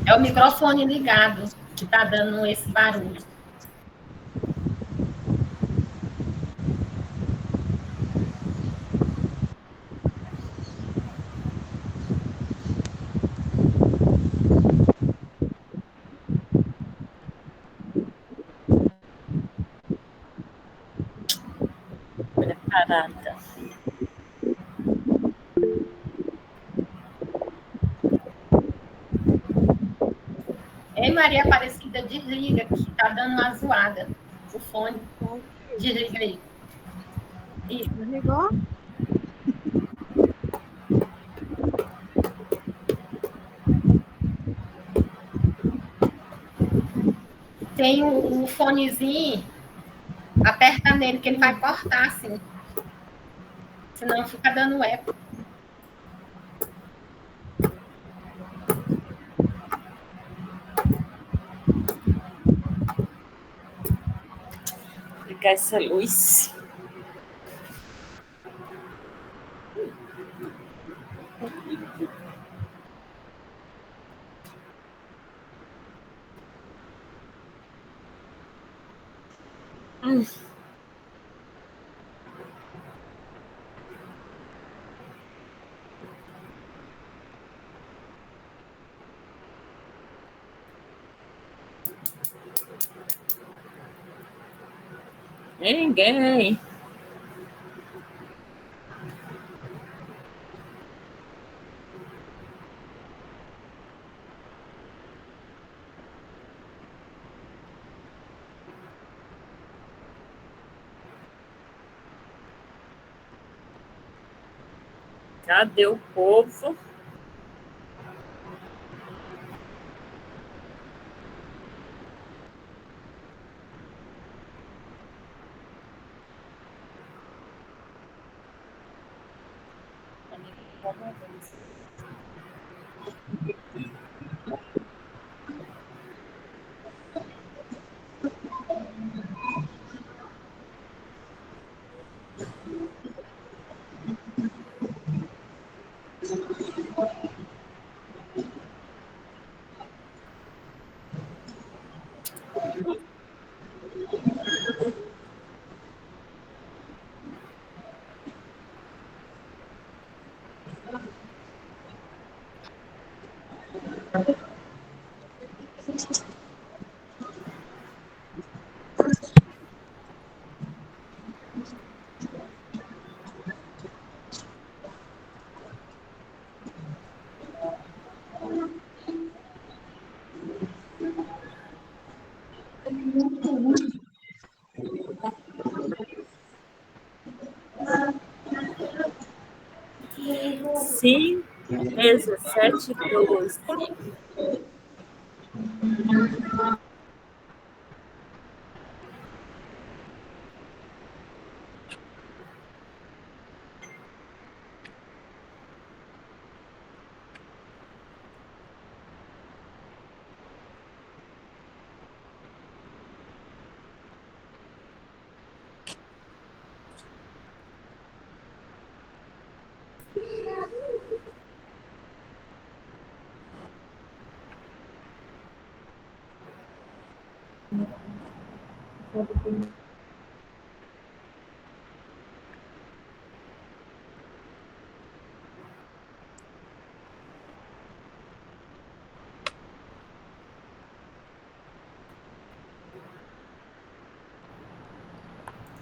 É o microfone ligado que está dando esse barulho. Preparada. Ei, Maria Aparecida, desliga, que está dando uma zoada. O fone. Desliga aí. Desligou? Tem o fonezinho, aperta nele que ele vai cortar, assim. Senão fica dando eco. Ligar essa luz. Ninguém. Cadê o povo? Sim, 17:12.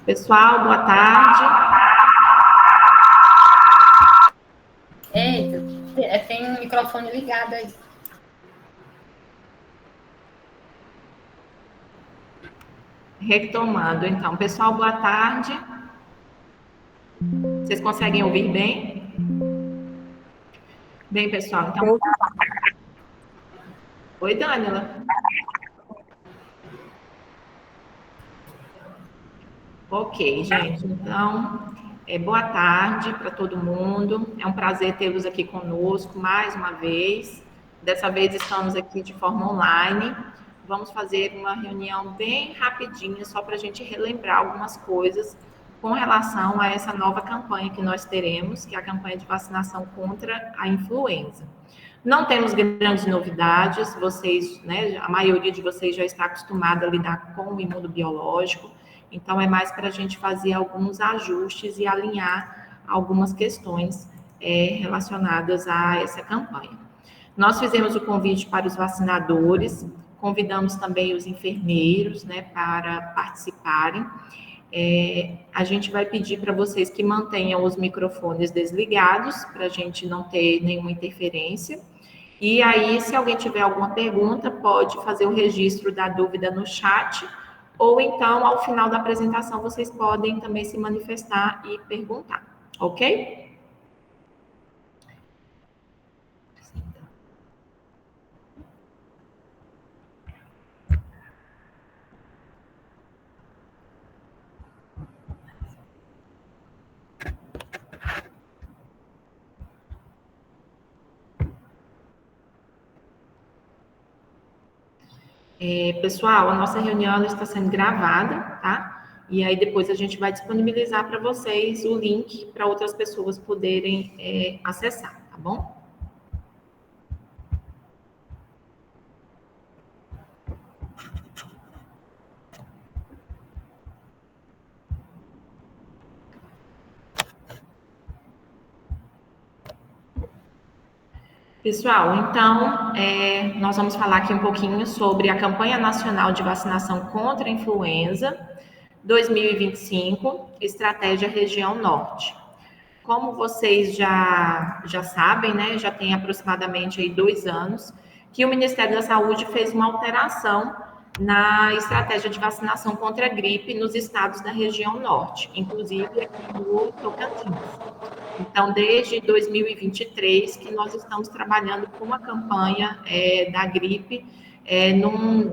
Pessoal, boa tarde. Eita, tem um microfone ligado aí. Retomando, então. Pessoal, boa tarde. Vocês conseguem ouvir bem? Bem, pessoal, então... Oi, Dânila. Ok, gente. Então, boa tarde para todo mundo. É um prazer tê-los aqui conosco mais uma vez. Dessa vez estamos aqui de forma online. Vamos fazer uma reunião bem rapidinha, só para a gente relembrar algumas coisas com relação a essa nova campanha que nós teremos, que é a campanha de vacinação contra a influenza. Não temos grandes novidades, vocês, né, a maioria de vocês já está acostumada a lidar com o imunobiológico, então é mais para a gente fazer alguns ajustes e alinhar algumas questões relacionadas a essa campanha. Nós fizemos o convite para os vacinadores, convidamos também os enfermeiros, né, para participarem. A gente vai pedir para vocês que mantenham os microfones desligados, para a gente não ter nenhuma interferência. E aí, se alguém tiver alguma pergunta, pode fazer o registro da dúvida no chat, ou então, ao final da apresentação, vocês podem também se manifestar e perguntar, ok? Pessoal, a nossa reunião está sendo gravada, tá? E aí depois a gente vai disponibilizar para vocês o link para outras pessoas poderem acessar, tá bom? Pessoal, então, nós vamos falar aqui um pouquinho sobre a campanha nacional de vacinação contra a influenza 2025, Estratégia Região Norte. Como vocês já sabem, né, já tem aproximadamente aí 2 anos que o Ministério da Saúde fez uma alteração na estratégia de vacinação contra a gripe nos estados da região norte, inclusive aqui no Tocantins. Então, desde 2023 que nós estamos trabalhando com uma campanha da gripe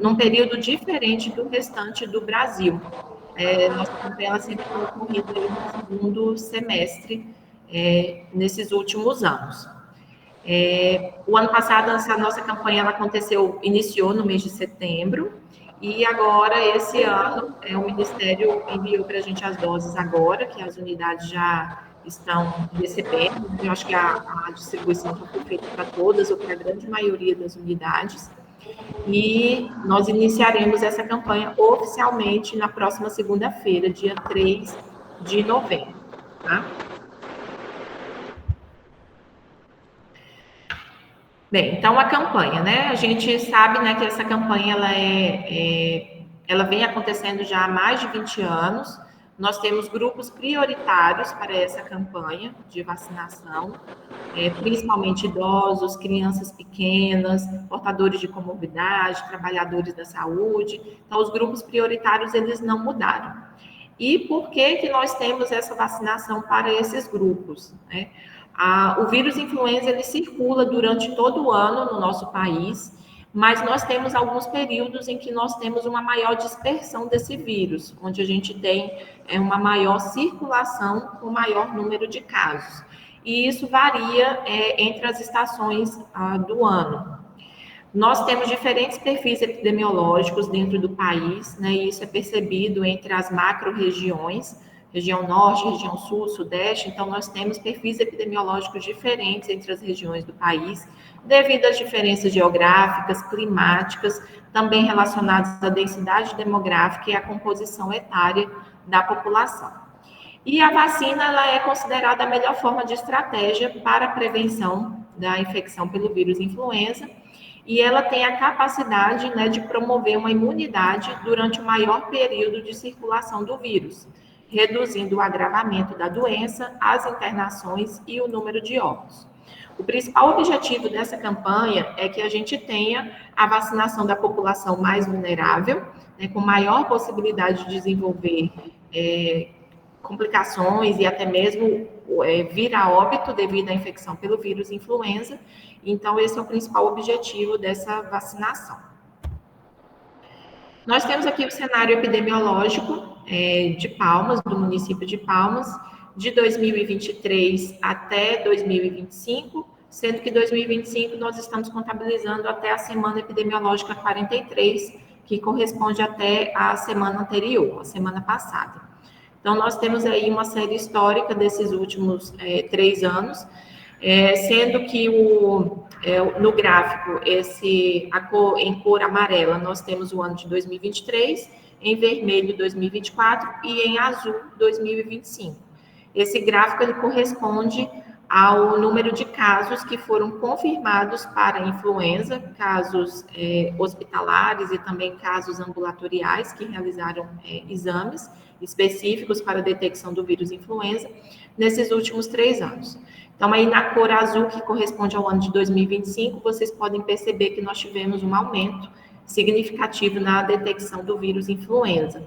num período diferente do restante do Brasil. Nossa campanha ela sempre foi ocorrida no segundo semestre, nesses últimos anos. O ano passado, essa nossa campanha ela iniciou no mês de setembro, e agora, esse ano, o Ministério enviou para a gente as doses agora, que as unidades já estão recebendo. Eu acho que a distribuição já foi feita para todas, ou para a grande maioria das unidades. E nós iniciaremos essa campanha oficialmente na próxima segunda-feira, dia 3 de novembro, tá? Bem, então a campanha, né? A gente sabe, né, que essa campanha ela vem acontecendo já há mais de 20 anos. Nós temos grupos prioritários para essa campanha de vacinação, principalmente idosos, crianças pequenas, portadores de comorbidade, trabalhadores da saúde. Então, os grupos prioritários, eles não mudaram. E por que nós temos essa vacinação para esses grupos, né? O vírus influenza, ele circula durante todo o ano no nosso país, mas nós temos alguns períodos em que nós temos uma maior dispersão desse vírus, onde a gente tem uma maior circulação com maior número de casos. E isso varia entre as estações do ano. Nós temos diferentes perfis epidemiológicos dentro do país, né? E isso é percebido entre as macro-regiões, região norte, região sul, sudeste, então nós temos perfis epidemiológicos diferentes entre as regiões do país, devido às diferenças geográficas, climáticas, também relacionadas à densidade demográfica e à composição etária da população. E a vacina, ela é considerada a melhor forma de estratégia para a prevenção da infecção pelo vírus influenza, e ela tem a capacidade, né, de promover uma imunidade durante o maior período de circulação do vírus, reduzindo o agravamento da doença, as internações e o número de óbitos. O principal objetivo dessa campanha é que a gente tenha a vacinação da população mais vulnerável, né, com maior possibilidade de desenvolver complicações e até mesmo vir a óbito devido à infecção pelo vírus influenza. Então, esse é o principal objetivo dessa vacinação. Nós temos aqui o cenário epidemiológico de Palmas, do município de Palmas, de 2023 até 2025, sendo que 2025 nós estamos contabilizando até a semana epidemiológica 43, que corresponde até a semana anterior, a semana passada. Então, nós temos aí uma série histórica desses últimos 3 anos, sendo que no gráfico, em cor amarela, nós temos o ano de 2023, em vermelho 2024 e em azul 2025. Esse gráfico ele corresponde ao número de casos que foram confirmados para influenza, casos hospitalares e também casos ambulatoriais que realizaram exames específicos para a detecção do vírus influenza nesses últimos 3 anos. Então, aí na cor azul, que corresponde ao ano de 2025, vocês podem perceber que nós tivemos um aumento significativo na detecção do vírus influenza.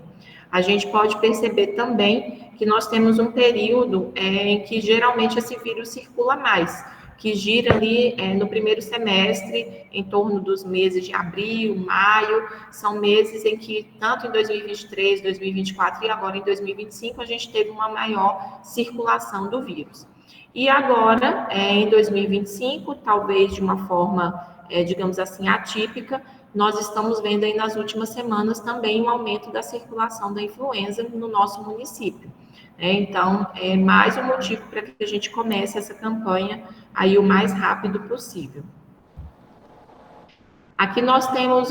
A gente pode perceber também que nós temos um período em que geralmente esse vírus circula mais, que gira ali no primeiro semestre, em torno dos meses de abril, maio, são meses em que, tanto em 2023, 2024 e agora em 2025, a gente teve uma maior circulação do vírus. E agora, em 2025, talvez de uma forma, digamos assim, atípica, nós estamos vendo aí nas últimas semanas também um aumento da circulação da influenza no nosso município. Então, é mais um motivo para que a gente comece essa campanha aí o mais rápido possível. Aqui nós temos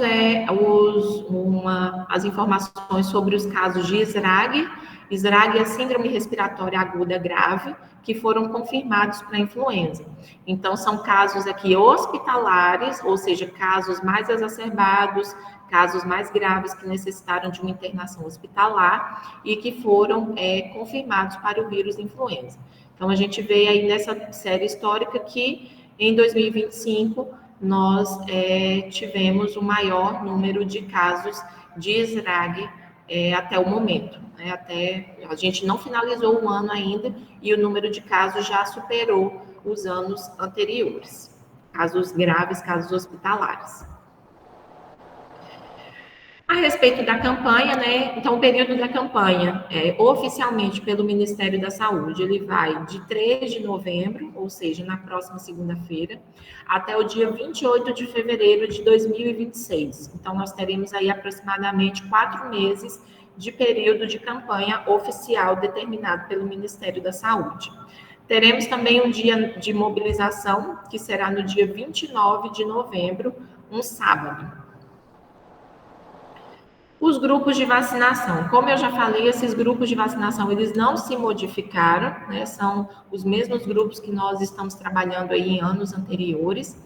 as informações sobre os casos de SRAG. SRAG é a síndrome respiratória aguda grave, que foram confirmados para a influenza. Então, são casos aqui hospitalares, ou seja, casos mais exacerbados, casos mais graves que necessitaram de uma internação hospitalar e que foram confirmados para o vírus influenza. Então, a gente vê aí nessa série histórica que em 2025 nós tivemos o maior número de casos de SRAG até o momento. Até a gente não finalizou o ano ainda e o número de casos já superou os anos anteriores. Casos graves, casos hospitalares. A respeito da campanha, então o período da campanha, oficialmente pelo Ministério da Saúde, ele vai de 3 de novembro, ou seja, na próxima segunda-feira, até o dia 28 de fevereiro de 2026. Então, nós teremos aí aproximadamente 4 meses de período de campanha oficial determinado pelo Ministério da Saúde. Teremos também um dia de mobilização, que será no dia 29 de novembro, um sábado. Os grupos de vacinação, como eu já falei, esses grupos de vacinação, eles não se modificaram, são os mesmos grupos que nós estamos trabalhando aí em anos anteriores.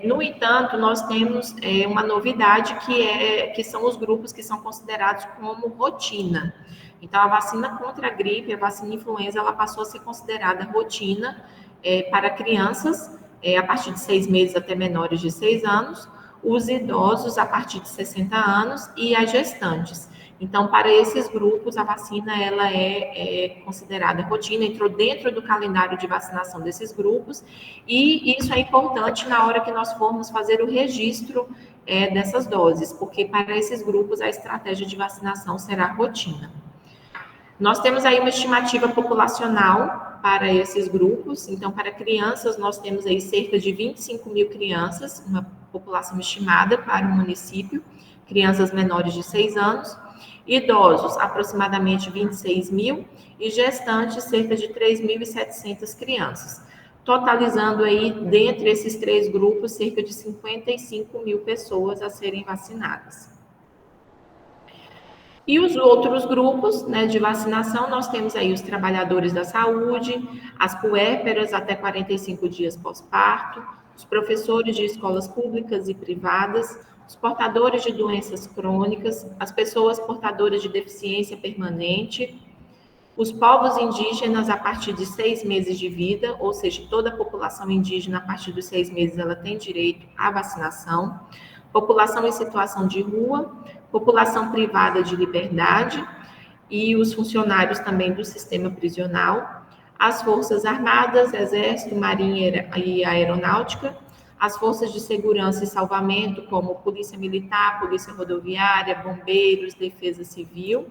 No entanto, nós temos uma novidade que são os grupos que são considerados como rotina. Então, a vacina contra a gripe, a vacina influenza, ela passou a ser considerada rotina para crianças a partir de 6 meses até menores de 6 anos, os idosos a partir de 60 anos e as gestantes. Então, para esses grupos, a vacina ela é considerada rotina, entrou dentro do calendário de vacinação desses grupos, e isso é importante na hora que nós formos fazer o registro dessas doses, porque para esses grupos a estratégia de vacinação será rotina. Nós temos aí uma estimativa populacional para esses grupos. Então, para crianças, nós temos aí cerca de 25 mil crianças, uma população estimada para o município, crianças menores de 6 anos. idosos, aproximadamente 26 mil, e gestantes, cerca de 3.700 crianças, totalizando aí, dentre esses 3 grupos, cerca de 55 mil pessoas a serem vacinadas. E os outros grupos, né, de vacinação, nós temos aí os trabalhadores da saúde, as puérperas até 45 dias pós-parto, os professores de escolas públicas e privadas, os portadores de doenças crônicas, as pessoas portadoras de deficiência permanente, os povos indígenas a partir de 6 meses de vida, ou seja, toda a população indígena a partir dos 6 meses ela tem direito à vacinação, população em situação de rua, população privada de liberdade e os funcionários também do sistema prisional, as Forças Armadas, Exército, Marinha e Aeronáutica, as forças de segurança e salvamento, como Polícia Militar, Polícia Rodoviária, Bombeiros, Defesa Civil,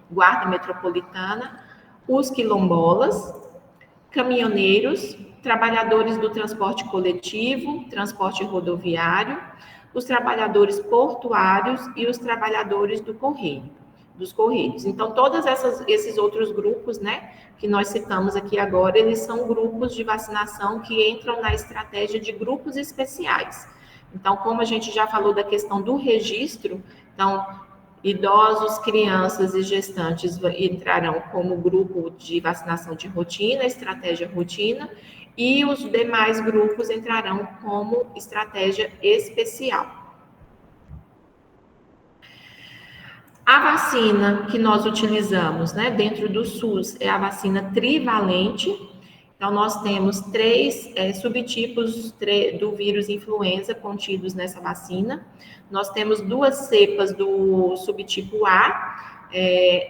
Guarda Metropolitana, os quilombolas, caminhoneiros, trabalhadores do transporte coletivo, transporte rodoviário, os trabalhadores portuários e os trabalhadores dos Correios. Então, todos esses outros grupos, né, que nós citamos aqui agora, eles são grupos de vacinação que entram na estratégia de grupos especiais. Então, como a gente já falou da questão do registro, então, idosos, crianças e gestantes entrarão como grupo de vacinação de rotina, estratégia rotina, e os demais grupos entrarão como estratégia especial. A vacina que nós utilizamos, né, dentro do SUS é a vacina trivalente. Então, nós temos 3 subtipos do vírus influenza contidos nessa vacina. Nós temos 2 cepas do subtipo A,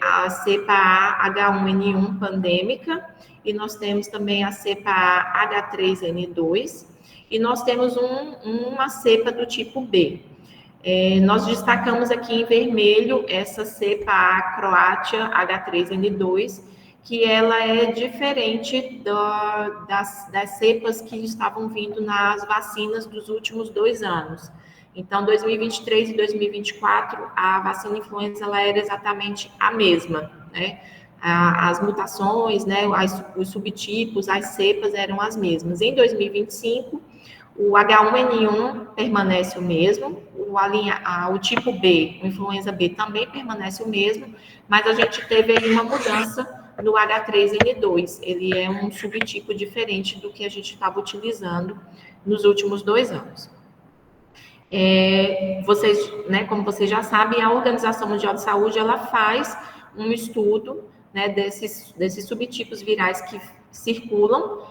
a cepa A H1N1 pandêmica, e nós temos também a cepa A H3N2, e nós temos uma cepa do tipo B. Nós destacamos aqui em vermelho essa cepa A Croácia H3N2, que ela é diferente das cepas que estavam vindo nas vacinas dos últimos 2 anos. Então, 2023 e 2024, a vacina influenza ela era exatamente a mesma, né? As mutações, né, os subtipos, as cepas eram as mesmas. Em 2025, o H1N1 permanece o mesmo, o tipo B, o influenza B, também permanece o mesmo, mas a gente teve aí uma mudança no H3N2. Ele é um subtipo diferente do que a gente estava utilizando nos últimos 2 anos. Vocês, né, como vocês já sabem, a Organização Mundial de Saúde, ela faz um estudo, né, desses subtipos virais que circulam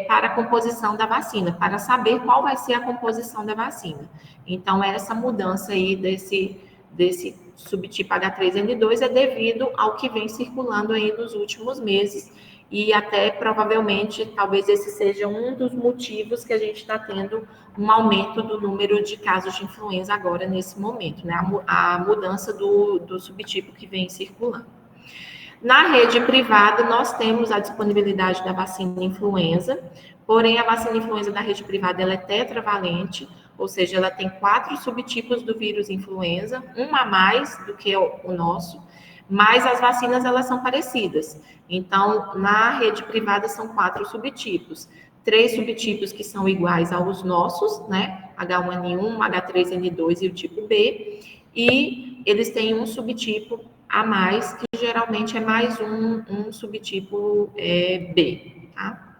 para a composição da vacina, para saber qual vai ser a composição da vacina. Então, essa mudança aí desse subtipo H3N2 é devido ao que vem circulando aí nos últimos meses, e até provavelmente, talvez esse seja um dos motivos que a gente está tendo um aumento do número de casos de influenza agora nesse momento, né? A mudança do subtipo que vem circulando. Na rede privada, nós temos a disponibilidade da vacina influenza, porém a vacina influenza da rede privada ela é tetravalente, ou seja, ela tem 4 subtipos do vírus influenza, um a mais do que o nosso, mas as vacinas elas são parecidas. Então, na rede privada são 4 subtipos. 3 subtipos que são iguais aos nossos, né? H1N1, H3N2 e o tipo B. E eles têm um subtipo a mais, que geralmente é mais um subtipo B, tá?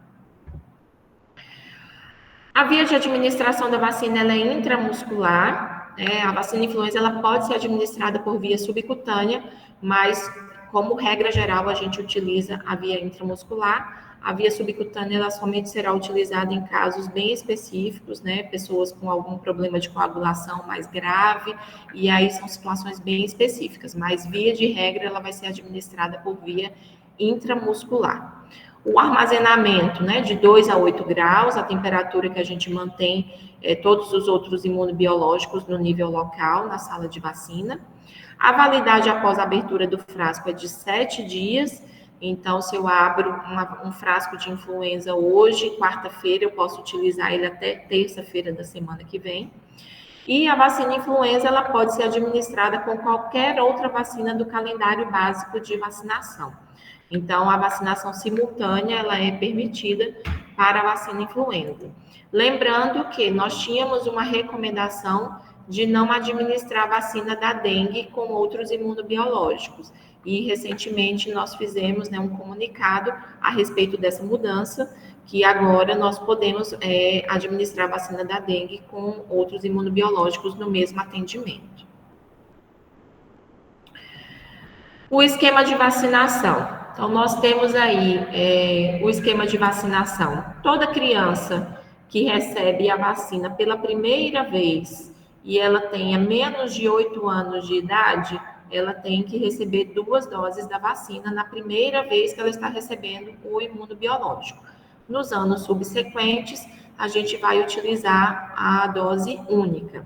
A via de administração da vacina ela é intramuscular. A vacina influenza ela pode ser administrada por via subcutânea, mas, como regra geral, a gente utiliza a via intramuscular. A via subcutânea ela somente será utilizada em casos bem específicos, né? Pessoas com algum problema de coagulação mais grave, e aí são situações bem específicas, mas via de regra ela vai ser administrada por via intramuscular. O armazenamento, né, de 2 a 8 graus, a temperatura que a gente mantém todos os outros imunobiológicos no nível local, na sala de vacina. A validade após a abertura do frasco é de 7 dias, então se eu abro um frasco de influenza hoje, quarta-feira, eu posso utilizar ele até terça-feira da semana que vem. E a vacina influenza, ela pode ser administrada com qualquer outra vacina do calendário básico de vacinação. Então, a vacinação simultânea, ela é permitida para a vacina influenza. Lembrando que nós tínhamos uma recomendação de não administrar a vacina da dengue com outros imunobiológicos. E, recentemente, nós fizemos, né, um comunicado a respeito dessa mudança, que agora nós podemos administrar a vacina da dengue com outros imunobiológicos no mesmo atendimento. O esquema de vacinação. Então, nós temos aí o esquema de vacinação. Toda criança que recebe a vacina pela primeira vez e ela tenha menos de 8 anos de idade, ela tem que receber 2 doses da vacina na primeira vez que ela está recebendo o imunobiológico. Nos anos subsequentes, a gente vai utilizar a dose única.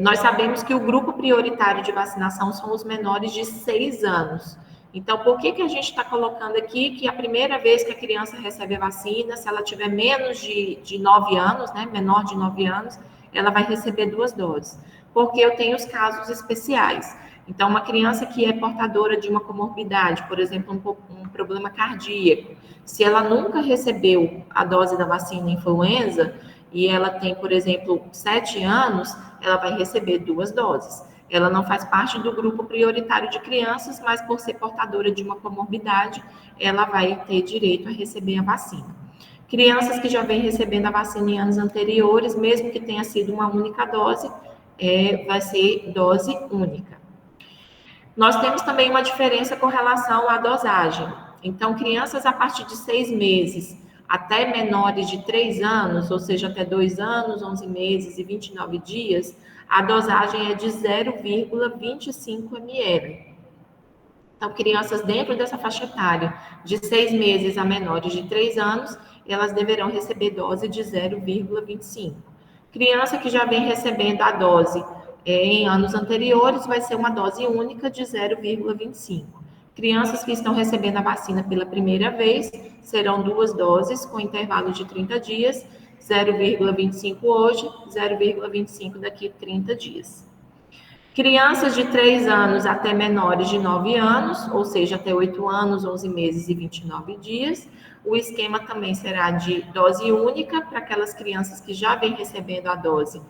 Nós sabemos que o grupo prioritário de vacinação são os menores de 6 anos. Então, por que a gente está colocando aqui que a primeira vez que a criança recebe a vacina, se ela tiver menos de 9 anos, né, menor de 9 anos, ela vai receber 2 doses? Porque eu tenho os casos especiais. Então, uma criança que é portadora de uma comorbidade, por exemplo, um problema cardíaco, se ela nunca recebeu a dose da vacina influenza, e ela tem, por exemplo, 7 anos, ela vai receber 2 doses. Ela não faz parte do grupo prioritário de crianças, mas por ser portadora de uma comorbidade, ela vai ter direito a receber a vacina. Crianças que já vêm recebendo a vacina em anos anteriores, mesmo que tenha sido uma única dose, vai ser dose única. Nós temos também uma diferença com relação à dosagem. Então, crianças a partir de 6 meses até menores de 3 anos, ou seja, até 2 anos, 11 meses e 29 dias, a dosagem é de 0,25 ml. Então, crianças dentro dessa faixa etária, de 6 meses a menores de 3 anos, elas deverão receber dose de 0,25. Criança que já vem recebendo a dose em anos anteriores, vai ser uma dose única de 0,25. Crianças que estão recebendo a vacina pela primeira vez, serão 2 doses com intervalo de 30 dias, 0,25 hoje, 0,25 daqui a 30 dias. Crianças de 3 anos até menores de 9 anos, ou seja, até 8 anos, 11 meses e 29 dias, o esquema também será de dose única para aquelas crianças que já vêm recebendo a dose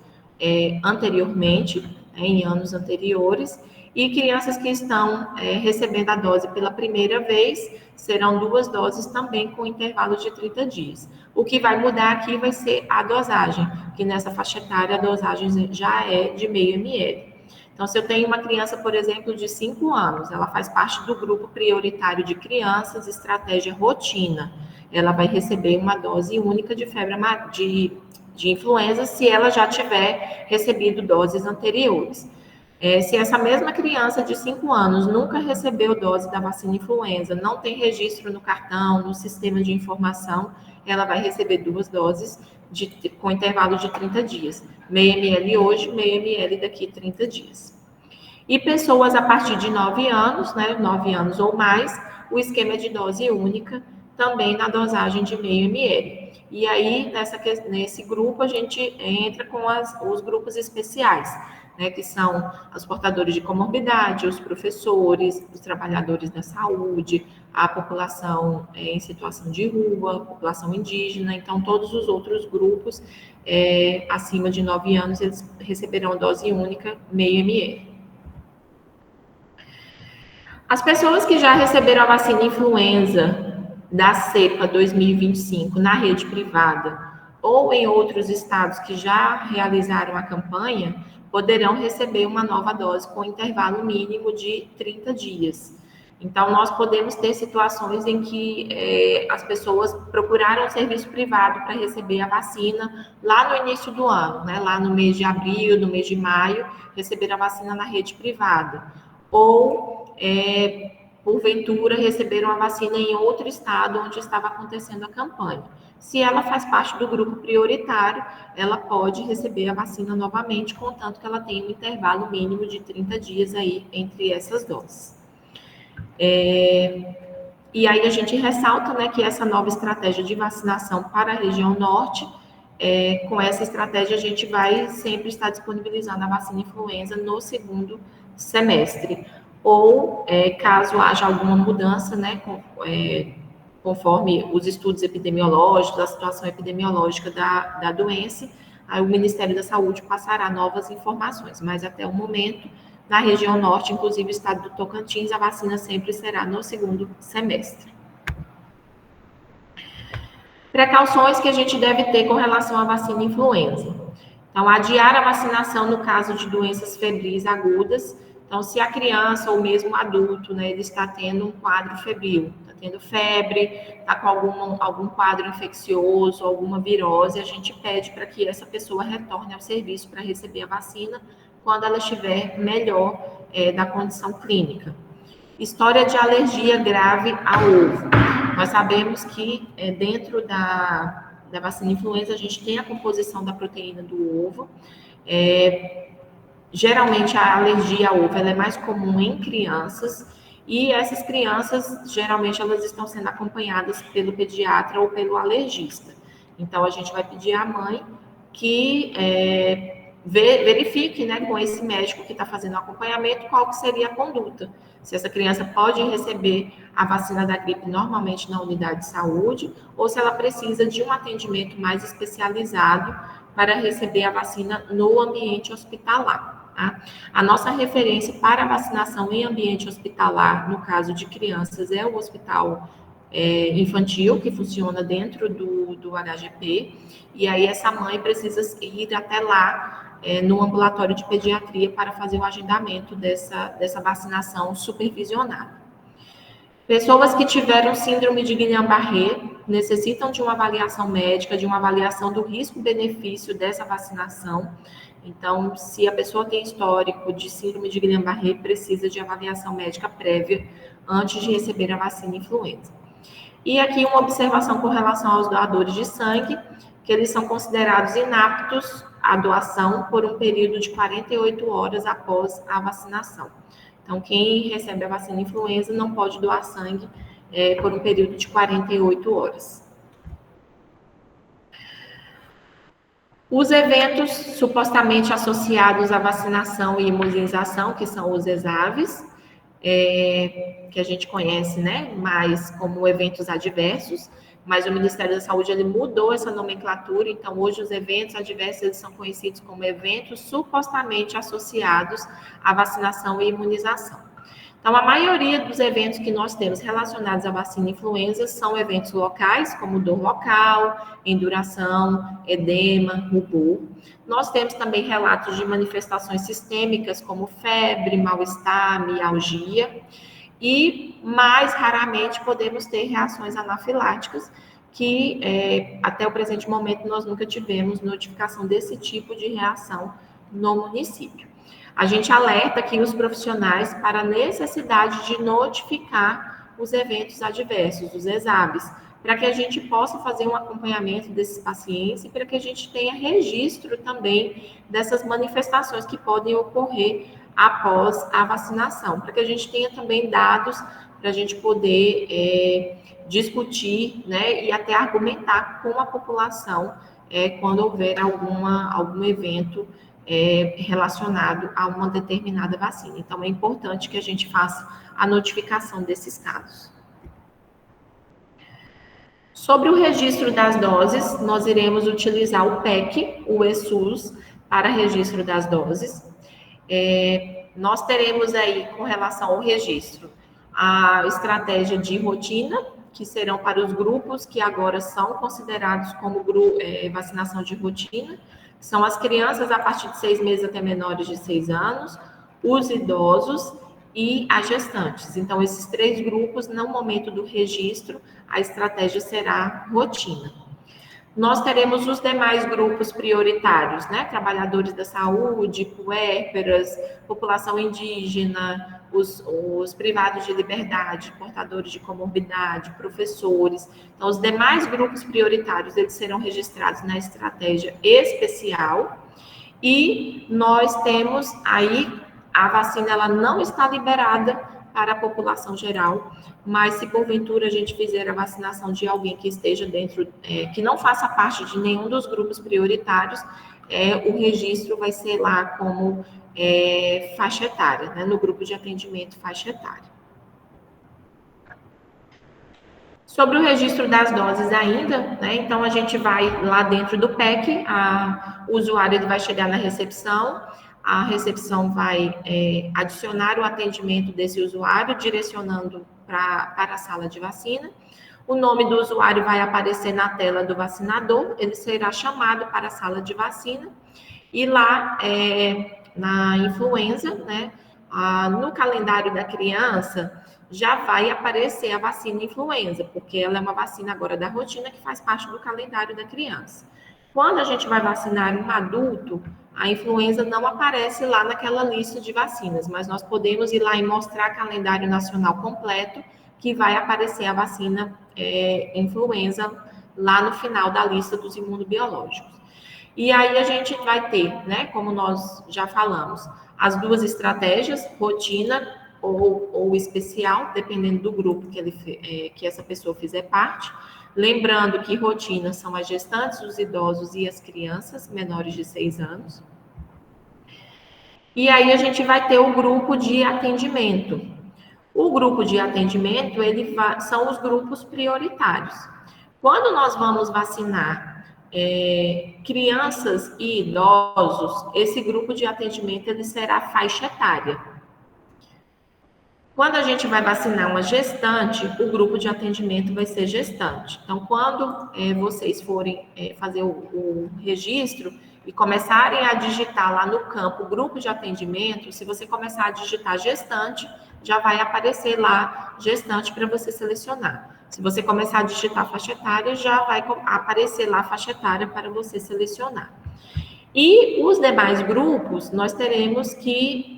anteriormente, em anos anteriores, e crianças que estão recebendo a dose pela primeira vez, serão 2 doses também com intervalo de 30 dias. O que vai mudar aqui vai ser a dosagem, que nessa faixa etária a dosagem já é de meio ml. Então, se eu tenho uma criança, por exemplo, de 5 anos, ela faz parte do grupo prioritário de crianças, estratégia rotina, ela vai receber uma dose única de febre de influenza se ela já tiver recebido doses anteriores. Se essa mesma criança de 5 anos nunca recebeu dose da vacina influenza, não tem registro no cartão, no sistema de informação, ela vai receber 2 doses com intervalo de 30 dias. Meio ml hoje, meio ml daqui a 30 dias. E pessoas a partir de 9 anos, né, 9 anos ou mais, o esquema é de dose única, também na dosagem de meio ml. E aí, nesse grupo, a gente entra com os grupos especiais, né, que são os portadores de comorbidade, os professores, os trabalhadores da saúde, a população em situação de rua, a população indígena. Então, todos os outros grupos acima de 9 anos, eles receberão dose única, meio ml. As pessoas que já receberam a vacina influenza da cepa 2025 na rede privada ou em outros estados que já realizaram a campanha, poderão receber uma nova dose com intervalo mínimo de 30 dias. Então, nós podemos ter situações em que as pessoas procuraram um serviço privado para receber a vacina lá no início do ano, né? Lá no mês de abril, no mês de maio, receber a vacina na rede privada. Ou, porventura, receberam a vacina em outro estado onde estava acontecendo a campanha. Se ela faz parte do grupo prioritário, ela pode receber a vacina novamente, contanto que ela tenha um intervalo mínimo de 30 dias aí entre essas doses. E aí a gente ressalta, né, que essa nova estratégia de vacinação para a região norte com essa estratégia, a gente vai sempre estar disponibilizando a vacina influenza no segundo semestre. Ou, caso haja alguma mudança, né, conforme os estudos epidemiológicos, a situação epidemiológica da doença, aí o Ministério da Saúde passará novas informações. Mas, até o momento, na região norte, inclusive o estado do Tocantins, a vacina sempre será no segundo semestre. Precauções que a gente deve ter com relação à vacina influenza. Então, adiar a vacinação no caso de doenças febris agudas. Então, se a criança ou mesmo o adulto, né, ele está tendo um quadro febril, está tendo febre, está com algum quadro infeccioso, alguma virose, a gente pede para que essa pessoa retorne ao serviço para receber a vacina quando ela estiver melhor da condição clínica. História de alergia grave ao ovo. Nós sabemos que dentro da vacina influenza a gente tem a composição da proteína do ovo. Geralmente a alergia ao ovo ela é mais comum em crianças e essas crianças geralmente elas estão sendo acompanhadas pelo pediatra ou pelo alergista. Então a gente vai pedir à mãe que verifique, né, com esse médico que está fazendo o acompanhamento qual que seria a conduta. Se essa criança pode receber a vacina da gripe normalmente na unidade de saúde ou se ela precisa de um atendimento mais especializado para receber a vacina no ambiente hospitalar. Tá? A nossa referência para a vacinação em ambiente hospitalar, no caso de crianças, é o hospital infantil, que funciona dentro do HGP, e aí essa mãe precisa ir até lá, no ambulatório de pediatria, para fazer o agendamento dessa vacinação supervisionada. Pessoas que tiveram síndrome de Guillain-Barré necessitam de uma avaliação médica, de uma avaliação do risco-benefício dessa vacinação. Então, se a pessoa tem histórico de síndrome de Guillain-Barré, precisa de avaliação médica prévia antes de receber a vacina influenza. E aqui uma observação com relação aos doadores de sangue, que eles são considerados inaptos à doação por um período de 48 horas após a vacinação. Então, quem recebe a vacina influenza não pode doar sangue por um período de 48 horas. Os eventos supostamente associados à vacinação e imunização, que são os ESAVs, que a gente conhece, né, mais como eventos adversos, mas o Ministério da Saúde ele mudou essa nomenclatura, então hoje os eventos adversos eles são conhecidos como eventos supostamente associados à vacinação e imunização. Então, a maioria dos eventos que nós temos relacionados à vacina influenza são eventos locais, como dor local, enduração, edema, rubor. Nós temos também relatos de manifestações sistêmicas, como febre, mal-estar, mialgia. E, mais raramente, podemos ter reações anafiláticas, que até o presente momento nós nunca tivemos notificação desse tipo de reação no município. A gente alerta aqui os profissionais para a necessidade de notificar os eventos adversos, os ESABs, para que a gente possa fazer um acompanhamento desses pacientes e para que a gente tenha registro também dessas manifestações que podem ocorrer após a vacinação, para que a gente tenha também dados para a gente poder discutir, né, e até argumentar com a população quando houver algum evento relacionado a uma determinada vacina. Então, é importante que a gente faça a notificação desses casos. Sobre o registro das doses, nós iremos utilizar o PEC, o ESUS, para registro das doses. Nós teremos aí, com relação ao registro, a estratégia de rotina, que serão para os grupos que agora são considerados como vacinação de rotina, são as crianças a partir de 6 meses até menores de 6 anos, os idosos e as gestantes. Então, esses 3 grupos, no momento do registro, a estratégia será rotina. Nós teremos os demais grupos prioritários, né? Trabalhadores da saúde, puérperas, população indígena, os privados de liberdade, portadores de comorbidade, professores. Então, os demais grupos prioritários, eles serão registrados na estratégia especial. E nós temos aí, a vacina ela não está liberada para a população geral, mas se porventura a gente fizer a vacinação de alguém que esteja dentro, que não faça parte de nenhum dos grupos prioritários, o registro vai ser lá como faixa etária, né, no grupo de atendimento faixa etária. Sobre o registro das doses ainda, né, então a gente vai lá dentro do PEC, o usuário ele vai chegar na recepção, a recepção vai adicionar o atendimento desse usuário, direcionando para a sala de vacina. O nome do usuário vai aparecer na tela do vacinador, ele será chamado para a sala de vacina, e lá na influenza, né, no calendário da criança, já vai aparecer a vacina influenza, porque ela é uma vacina agora da rotina que faz parte do calendário da criança. Quando a gente vai vacinar um adulto, a influenza não aparece lá naquela lista de vacinas, mas nós podemos ir lá e mostrar calendário nacional completo, que vai aparecer a vacina influenza lá no final da lista dos imunobiológicos. E aí a gente vai ter, né, como nós já falamos, as duas estratégias, rotina ou especial, dependendo do grupo que essa pessoa fizer parte. Lembrando que rotina são as gestantes, os idosos e as crianças menores de 6 anos. E aí a gente vai ter o grupo de atendimento. O grupo de atendimento, são os grupos prioritários. Quando nós vamos vacinar crianças e idosos, esse grupo de atendimento ele será faixa etária. Quando a gente vai vacinar uma gestante, o grupo de atendimento vai ser gestante. Então, quando vocês forem fazer o registro e começarem a digitar lá no campo grupo de atendimento, se você começar a digitar gestante, já vai aparecer lá gestante para você selecionar. Se você começar a digitar faixa etária, já vai aparecer lá faixa etária para você selecionar. E os demais grupos, nós teremos que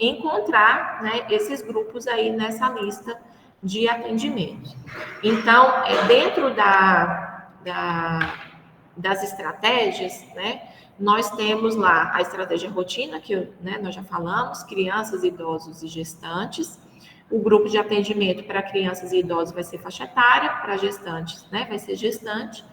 encontrar, né, esses grupos aí nessa lista de atendimentos. Então, dentro das estratégias, né, nós temos lá a estratégia rotina, que né, nós já falamos, crianças, idosos e gestantes. O grupo de atendimento para crianças e idosos vai ser faixa etária, para gestantes, né, vai ser gestante.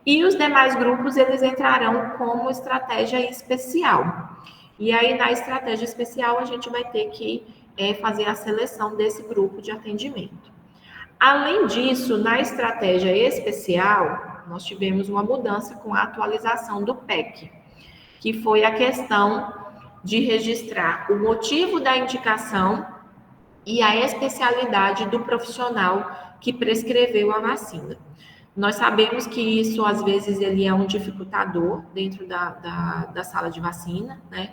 E os demais grupos, eles entrarão como estratégia especial. E aí, na estratégia especial, a gente vai ter que fazer a seleção desse grupo de atendimento. Além disso, na estratégia especial, nós tivemos uma mudança com a atualização do PEC, que foi a questão de registrar o motivo da indicação e a especialidade do profissional que prescreveu a vacina. Nós sabemos que isso, às vezes, ele é um dificultador dentro da sala de vacina, né?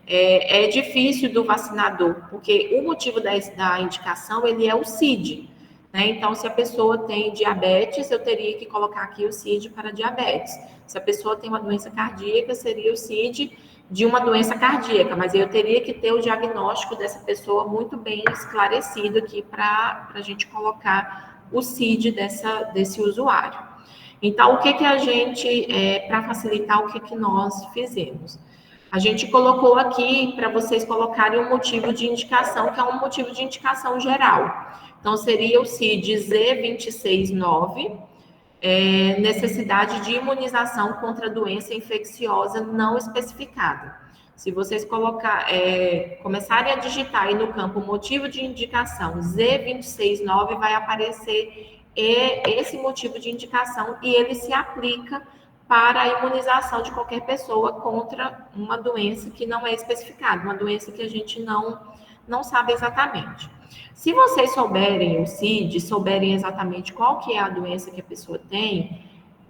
É difícil do vacinador, porque o motivo da indicação, ele é o CID, né? Então, se a pessoa tem diabetes, eu teria que colocar aqui o CID para diabetes. Se a pessoa tem uma doença cardíaca, seria o CID de uma doença cardíaca, mas eu teria que ter o diagnóstico dessa pessoa muito bem esclarecido aqui para a gente colocar o CID desse usuário. Então, o que a gente, para facilitar, o que nós fizemos? A gente colocou aqui para vocês colocarem um motivo de indicação, que é um motivo de indicação geral. Então, seria o CID Z269, necessidade de imunização contra doença infecciosa não especificada. Se vocês começarem a digitar aí no campo motivo de indicação Z269, vai aparecer esse motivo de indicação e ele se aplica para a imunização de qualquer pessoa contra uma doença que não é especificada, uma doença que a gente não sabe exatamente. Se vocês souberem o CID, souberem exatamente qual que é a doença que a pessoa tem,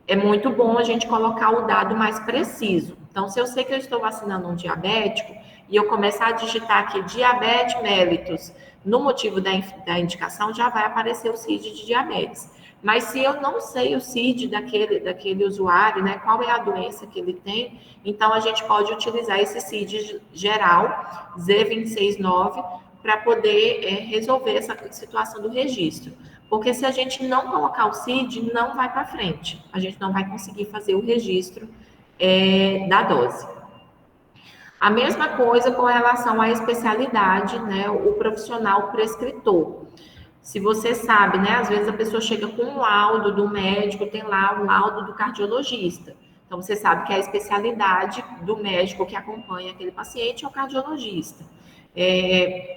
é muito bom a gente colocar o dado mais preciso. Então, se eu sei que eu estou vacinando um diabético e eu começar a digitar aqui diabetes mellitus no motivo da indicação, já vai aparecer o CID de diabetes. Mas se eu não sei o CID daquele usuário, né, qual é a doença que ele tem, então a gente pode utilizar esse CID geral, Z269, para poder resolver essa situação do registro. Porque se a gente não colocar o CID, não vai para frente. A gente não vai conseguir fazer o registro da dose. A mesma coisa com relação à especialidade, né, o profissional prescritor. Se você sabe, né, às vezes a pessoa chega com um laudo do médico, tem lá o laudo do cardiologista. Então, você sabe que a especialidade do médico que acompanha aquele paciente é o cardiologista.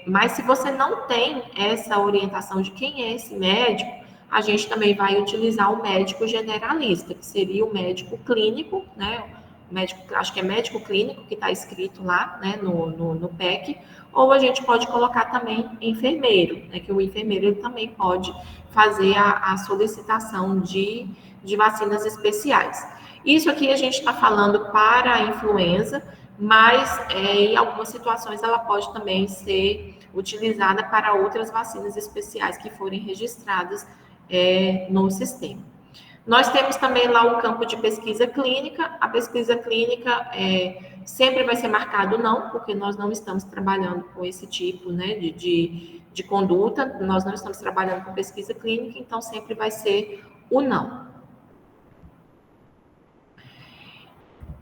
Mas se você não tem essa orientação de quem é esse médico, a gente também vai utilizar o médico generalista, que seria o médico clínico, né? Médico, acho que é médico clínico que está escrito lá, né, no PEC, ou a gente pode colocar também enfermeiro, né, que o enfermeiro ele também pode fazer a solicitação de vacinas especiais. Isso aqui a gente está falando para a influenza, mas em algumas situações ela pode também ser utilizada para outras vacinas especiais que forem registradas no sistema. Nós temos também lá o campo de pesquisa clínica. A pesquisa clínica sempre vai ser marcado não, porque nós não estamos trabalhando com esse tipo, né, de conduta, nós não estamos trabalhando com pesquisa clínica, então sempre vai ser o não.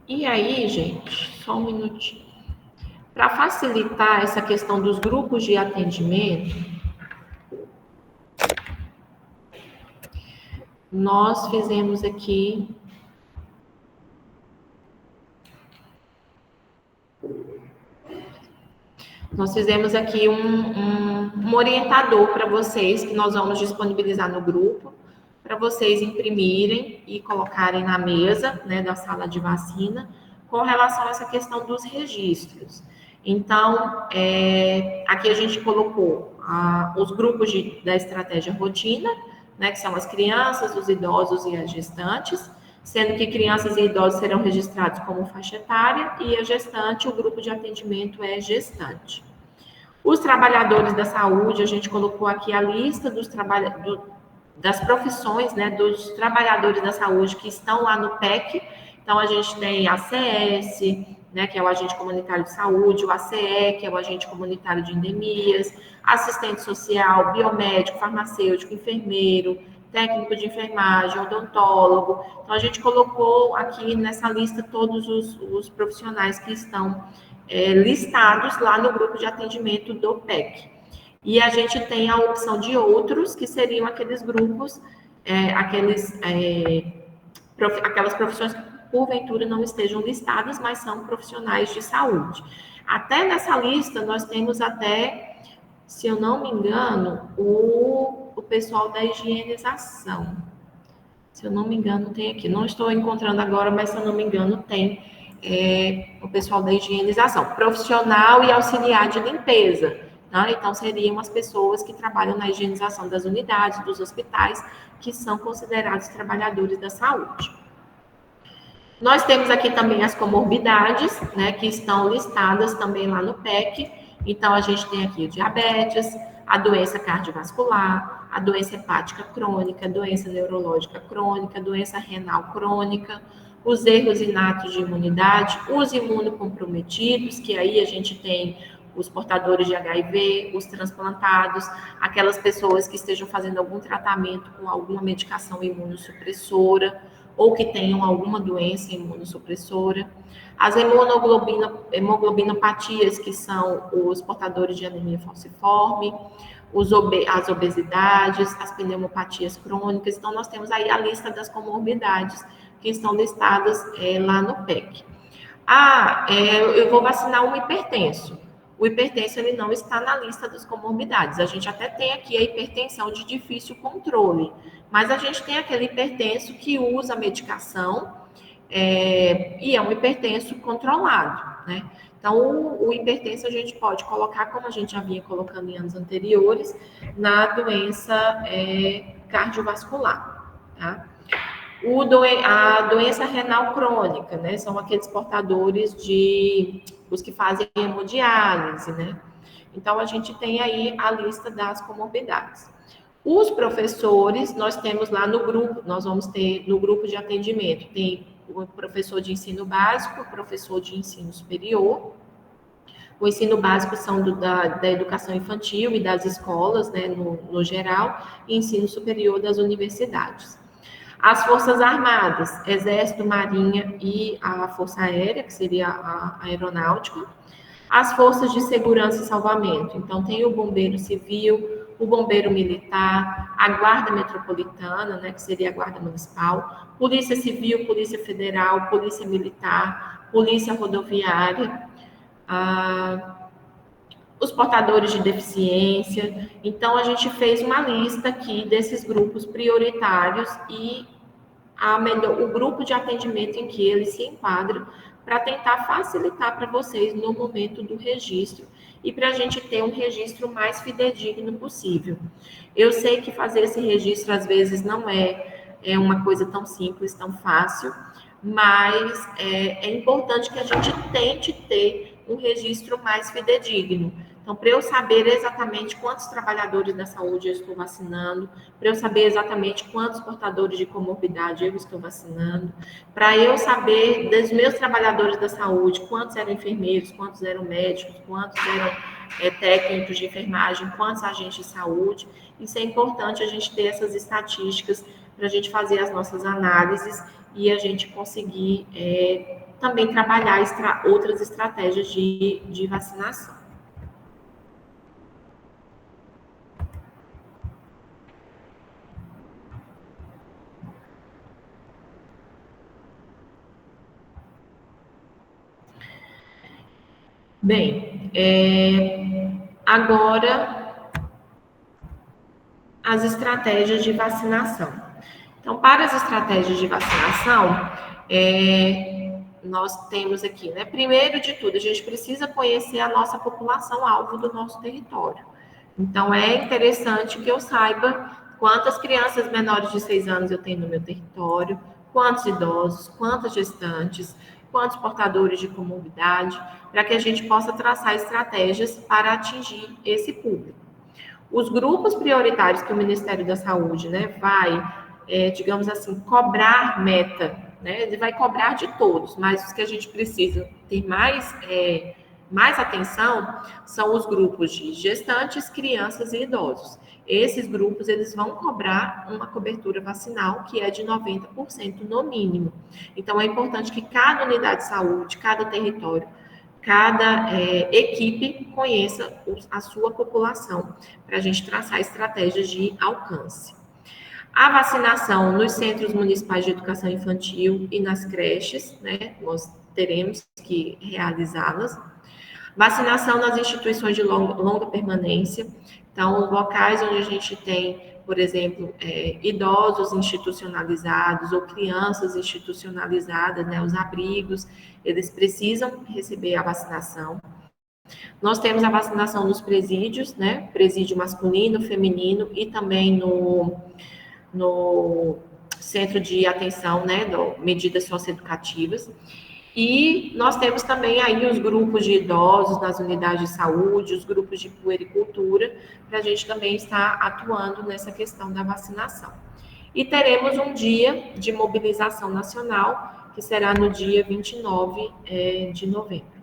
E aí, gente, só um minutinho. Para facilitar essa questão dos grupos de atendimento, nós fizemos aqui um orientador para vocês, que nós vamos disponibilizar no grupo, para vocês imprimirem e colocarem na mesa, né, da sala de vacina, com relação a essa questão dos registros. Então, aqui a gente colocou os grupos da estratégia rotina, né, que são as crianças, os idosos e as gestantes, sendo que crianças e idosos serão registrados como faixa etária e a gestante, o grupo de atendimento é gestante. Os trabalhadores da saúde, a gente colocou aqui a lista das profissões, né, dos trabalhadores da saúde que estão lá no PEC. Então, a gente tem a ACS, né, que é o agente comunitário de saúde, o ACE, que é o agente comunitário de endemias, assistente social, biomédico, farmacêutico, enfermeiro, técnico de enfermagem, odontólogo. Então, a gente colocou aqui nessa lista todos os profissionais que estão listados lá no grupo de atendimento do PEC. E a gente tem a opção de outros, que seriam aqueles grupos, aquelas profissões que porventura não estejam listadas, mas são profissionais de saúde. Até nessa lista, nós temos até, se eu não me engano, o pessoal da higienização. Se eu não me engano, tem aqui. Não estou encontrando agora, mas se eu não me engano, tem o pessoal da higienização. Profissional e auxiliar de limpeza. Né? Então, seriam as pessoas que trabalham na higienização das unidades, dos hospitais, que são considerados trabalhadores da saúde. Nós temos aqui também as comorbidades, né, que estão listadas também lá no PEC. Então, a gente tem aqui o diabetes, a doença cardiovascular, a doença hepática crônica, doença neurológica crônica, doença renal crônica, os erros inatos de imunidade, os imunocomprometidos, que aí a gente tem os portadores de HIV, os transplantados, aquelas pessoas que estejam fazendo algum tratamento com alguma medicação imunossupressora, ou que tenham alguma doença imunossupressora, as hemoglobinopatias, que são os portadores de anemia falciforme, as obesidades, as pneumopatias crônicas. Então, nós temos aí a lista das comorbidades que estão listadas lá no PEC. Eu vou vacinar um hipertenso. O hipertenso, ele não está na lista das comorbidades. A gente até tem aqui a hipertensão de difícil controle, mas a gente tem aquele hipertenso que usa medicação e é um hipertenso controlado, né? Então, o hipertenso a gente pode colocar, como a gente já vinha colocando em anos anteriores, na doença cardiovascular, tá? A doença renal crônica, né? São aqueles portadores os que fazem hemodiálise, né? Então, a gente tem aí a lista das comorbidades. Os professores, nós temos lá no grupo, nós vamos ter no grupo de atendimento, tem o professor de ensino básico, o professor de ensino superior. O ensino básico são da educação infantil e das escolas, né, no geral, e ensino superior das universidades. As Forças Armadas, Exército, Marinha e a Força Aérea, que seria a Aeronáutica. As Forças de Segurança e Salvamento, então tem o Bombeiro Civil, o Bombeiro Militar, a Guarda Metropolitana, né, que seria a Guarda Municipal, Polícia Civil, Polícia Federal, Polícia Militar, Polícia Rodoviária, os portadores de deficiência. Então, a gente fez uma lista aqui desses grupos prioritários e o grupo de atendimento em que eles se enquadram, para tentar facilitar para vocês no momento do registro e para a gente ter um registro mais fidedigno possível. Eu sei que fazer esse registro, às vezes, não é uma coisa tão simples, tão fácil, mas é importante que a gente tente ter um registro mais fidedigno. Então, para eu saber exatamente quantos trabalhadores da saúde eu estou vacinando, para eu saber exatamente quantos portadores de comorbidade eu estou vacinando, para eu saber dos meus trabalhadores da saúde, quantos eram enfermeiros, quantos eram médicos, quantos eram técnicos de enfermagem, quantos agentes de saúde. Isso é importante a gente ter essas estatísticas para a gente fazer as nossas análises e a gente conseguir também trabalhar outras estratégias de vacinação. Bem, agora as estratégias de vacinação. Então, para as estratégias de vacinação, nós temos aqui, né? Primeiro de tudo, a gente precisa conhecer a nossa população-alvo do nosso território. Então, é interessante que eu saiba quantas crianças menores de 6 anos eu tenho no meu território, quantos idosos, quantas gestantes, quantos portadores de comorbidade, para que a gente possa traçar estratégias para atingir esse público. Os grupos prioritários que o Ministério da Saúde, né, vai, digamos assim, cobrar meta, né, ele vai cobrar de todos, mas os que a gente precisa ter mais atenção são os grupos de gestantes, crianças e idosos. Esses grupos, eles vão cobrar uma cobertura vacinal que é de 90% no mínimo. Então, é importante que cada unidade de saúde, cada território, cada equipe conheça a sua população, para a gente traçar estratégias de alcance. A vacinação nos centros municipais de educação infantil e nas creches, né, nós teremos que realizá-las. Vacinação nas instituições de longa permanência, então, os locais onde a gente tem, por exemplo, idosos institucionalizados ou crianças institucionalizadas, né, os abrigos, eles precisam receber a vacinação. Nós temos a vacinação nos presídios, né, presídio masculino, feminino e também no centro de atenção, né, medidas socioeducativas. E nós temos também aí os grupos de idosos nas unidades de saúde, os grupos de puericultura, para a gente também estar atuando nessa questão da vacinação. E teremos um dia de mobilização nacional, que será no dia 29 de novembro.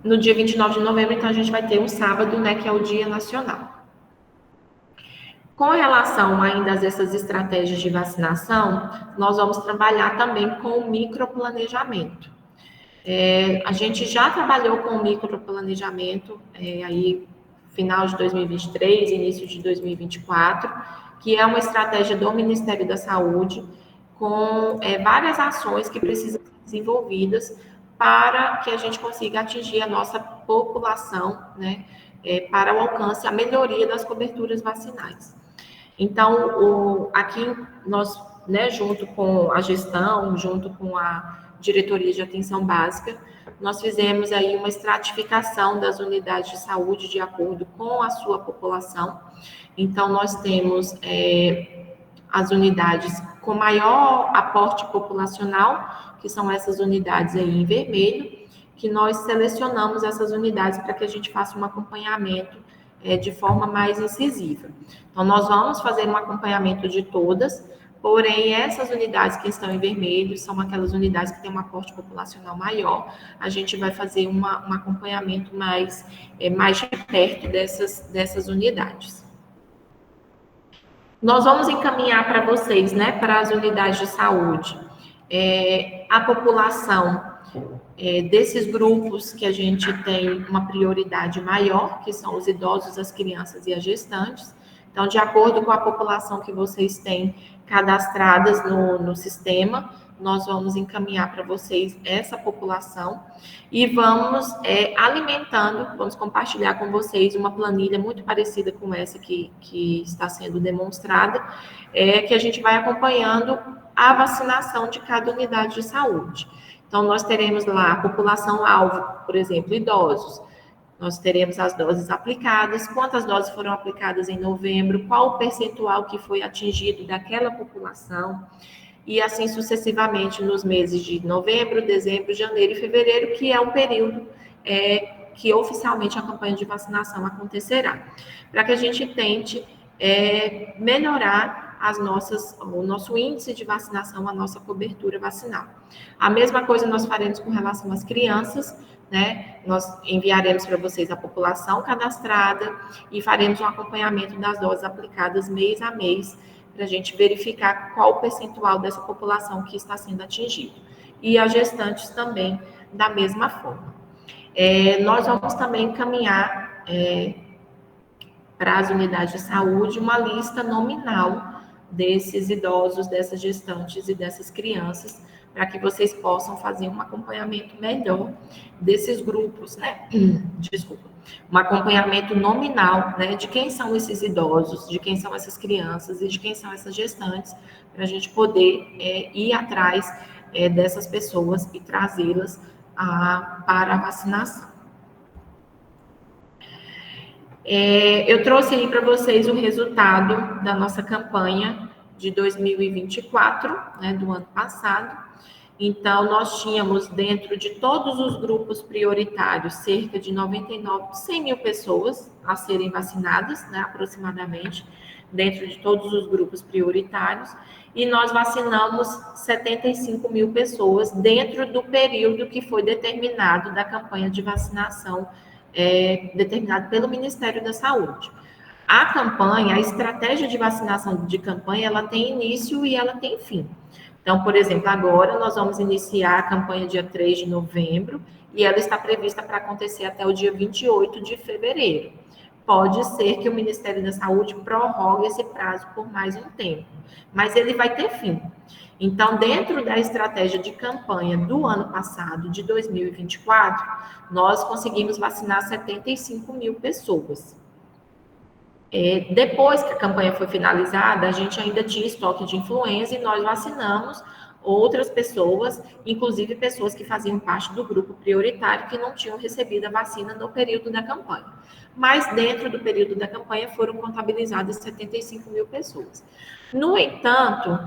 No dia 29 de novembro, então, a gente vai ter um sábado, né, que é o Dia Nacional. Com relação ainda a essas estratégias de vacinação, nós vamos trabalhar também com o microplanejamento. A gente já trabalhou com o microplanejamento aí final de 2023, início de 2024, que é uma estratégia do Ministério da Saúde com várias ações que precisam ser desenvolvidas para que a gente consiga atingir a nossa população, né, para o alcance, a melhoria das coberturas vacinais. Então, aqui nós, né, junto com a gestão, junto com a diretoria de atenção básica, nós fizemos aí uma estratificação das unidades de saúde de acordo com a sua população. Então, nós temos as unidades com maior aporte populacional, que são essas unidades aí em vermelho, que nós selecionamos essas unidades para que a gente faça um acompanhamento de forma mais incisiva. Então, nós vamos fazer um acompanhamento de todas, Porém, essas unidades que estão em vermelho são aquelas unidades que têm um aporte populacional maior. A gente vai fazer um acompanhamento mais de perto dessas unidades. Nós vamos encaminhar para vocês, né, para as unidades de saúde, a população desses grupos que a gente tem uma prioridade maior, que são os idosos, as crianças e as gestantes. Então, de acordo com a população que vocês têm cadastradas no sistema, nós vamos encaminhar para vocês essa população e vamos alimentando, vamos compartilhar com vocês uma planilha muito parecida com essa que está sendo demonstrada, que a gente vai acompanhando a vacinação de cada unidade de saúde. Então, nós teremos lá a população-alvo, por exemplo, idosos. Nós teremos as doses aplicadas, quantas doses foram aplicadas em novembro, qual o percentual que foi atingido daquela população, e assim sucessivamente nos meses de novembro, dezembro, janeiro e fevereiro, que é o período que oficialmente a campanha de vacinação acontecerá, para que a gente tente melhorar o nosso índice de vacinação, a nossa cobertura vacinal. A mesma coisa nós faremos com relação às crianças, né? Nós enviaremos para vocês a população cadastrada e faremos um acompanhamento das doses aplicadas mês a mês, para a gente verificar qual o percentual dessa população que está sendo atingido. E as gestantes também, da mesma forma. Nós vamos também encaminhar para as unidades de saúde uma lista nominal desses idosos, dessas gestantes e dessas crianças, para que vocês possam fazer um acompanhamento melhor desses grupos, né? Desculpa. Um acompanhamento nominal, né, de quem são esses idosos, de quem são essas crianças e de quem são essas gestantes, para a gente poder ir atrás dessas pessoas e trazê-las para a vacinação. Eu trouxe aí para vocês o resultado da nossa campanha de 2024, né, do ano passado. Então, nós tínhamos dentro de todos os grupos prioritários cerca de 100 mil pessoas a serem vacinadas, né, aproximadamente, dentro de todos os grupos prioritários, e nós vacinamos 75 mil pessoas dentro do período que foi determinado da campanha de vacinação determinado pelo Ministério da Saúde. A campanha, a estratégia de vacinação de campanha, ela tem início e ela tem fim. Então, por exemplo, agora nós vamos iniciar a campanha dia 3 de novembro e ela está prevista para acontecer até o dia 28 de fevereiro. Pode ser que o Ministério da Saúde prorrogue esse prazo por mais um tempo, mas ele vai ter fim. Então, dentro da estratégia de campanha do ano passado, de 2024, nós conseguimos vacinar 75 mil pessoas. Depois que a campanha foi finalizada, a gente ainda tinha estoque de influenza e nós vacinamos outras pessoas, inclusive pessoas que faziam parte do grupo prioritário que não tinham recebido a vacina no período da campanha. Mas dentro do período da campanha foram contabilizadas 75 mil pessoas. No entanto,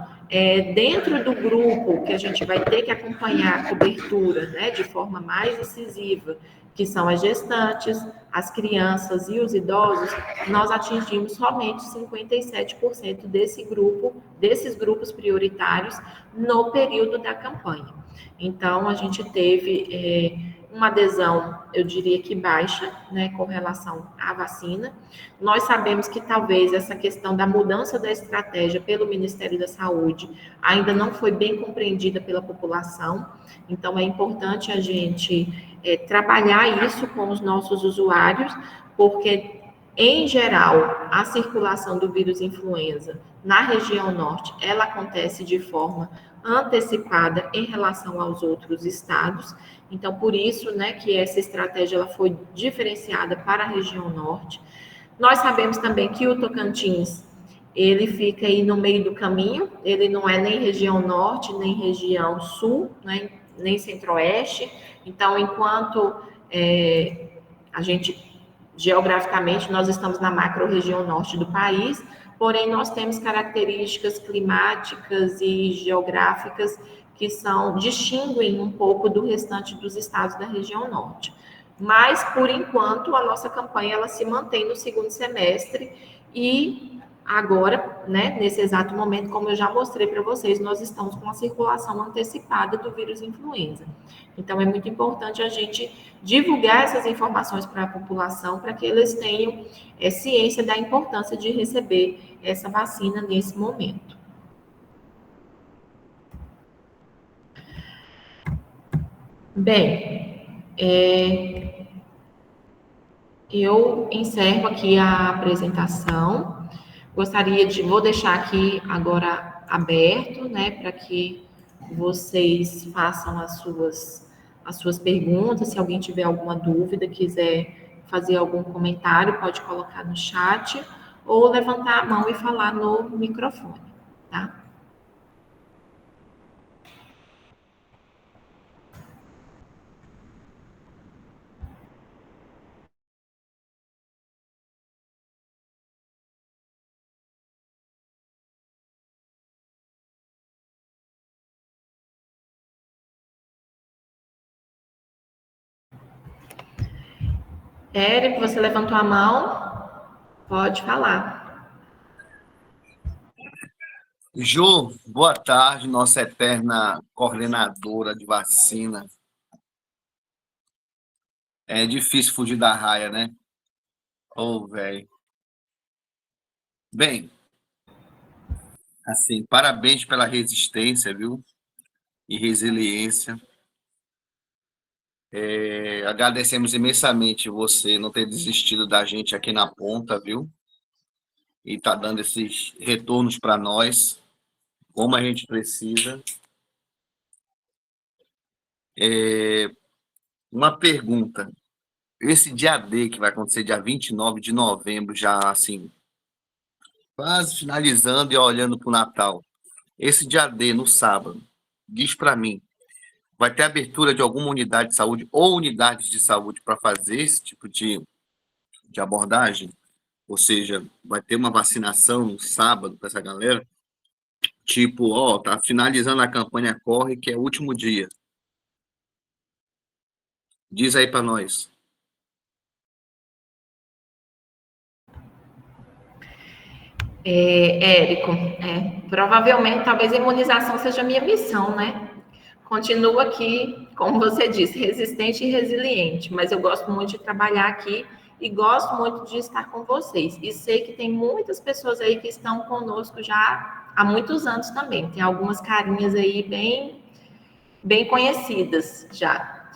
dentro do grupo que a gente vai ter que acompanhar a cobertura, né, de forma mais incisiva, que são as gestantes, as crianças e os idosos, nós atingimos somente 57% desses grupos prioritários no período da campanha. Então, a gente teve uma adesão, eu diria que baixa, né, com relação à vacina. Nós sabemos que talvez essa questão da mudança da estratégia pelo Ministério da Saúde ainda não foi bem compreendida pela população, então é importante a gente trabalhar isso com os nossos usuários, porque, em geral, a circulação do vírus influenza na região norte, ela acontece de forma antecipada em relação aos outros estados. Então, por isso, né, que essa estratégia ela foi diferenciada para a região norte. Nós sabemos também que o Tocantins, ele fica aí no meio do caminho, ele não é nem região norte, nem região sul, né, nem centro-oeste. Então, enquanto a gente, geograficamente, nós estamos na macro-região norte do país, porém, nós temos características climáticas e geográficas que distinguem um pouco do restante dos estados da região norte. Mas, por enquanto, a nossa campanha ela se mantém no segundo semestre e Agora, né, nesse exato momento, como eu já mostrei para vocês, nós estamos com a circulação antecipada do vírus influenza. Então, é muito importante a gente divulgar essas informações para a população, para que eles tenham ciência da importância de receber essa vacina nesse momento. Bem, eu encerro aqui a apresentação. Vou deixar aqui agora aberto, né, para que vocês façam as suas perguntas. Se alguém tiver alguma dúvida, quiser fazer algum comentário, pode colocar no chat ou levantar a mão e falar no microfone, tá? Érico, você levantou a mão? Pode falar. Ju, boa tarde, nossa eterna coordenadora de vacina. É difícil fugir da raia, né? Ô, velho. Bem, assim, parabéns pela resistência, viu? E resiliência. Agradecemos imensamente você não ter desistido da gente aqui na ponta, viu? E tá dando esses retornos para nós, como a gente precisa. Uma pergunta. Esse dia D, que vai acontecer dia 29 de novembro, já assim, quase finalizando e olhando para o Natal. Esse dia D, no sábado, diz para mim, vai ter abertura de alguma unidade de saúde ou unidades de saúde para fazer esse tipo de abordagem? Ou seja, vai ter uma vacinação no sábado para essa galera? Tipo, ó, tá finalizando a campanha Corre, que é o último dia. Diz aí para nós. Érico, provavelmente, talvez a imunização seja a minha missão, né? Continuo aqui, como você disse, resistente e resiliente, mas eu gosto muito de trabalhar aqui e gosto muito de estar com vocês. E sei que tem muitas pessoas aí que estão conosco já há muitos anos também. Tem algumas carinhas aí bem conhecidas já.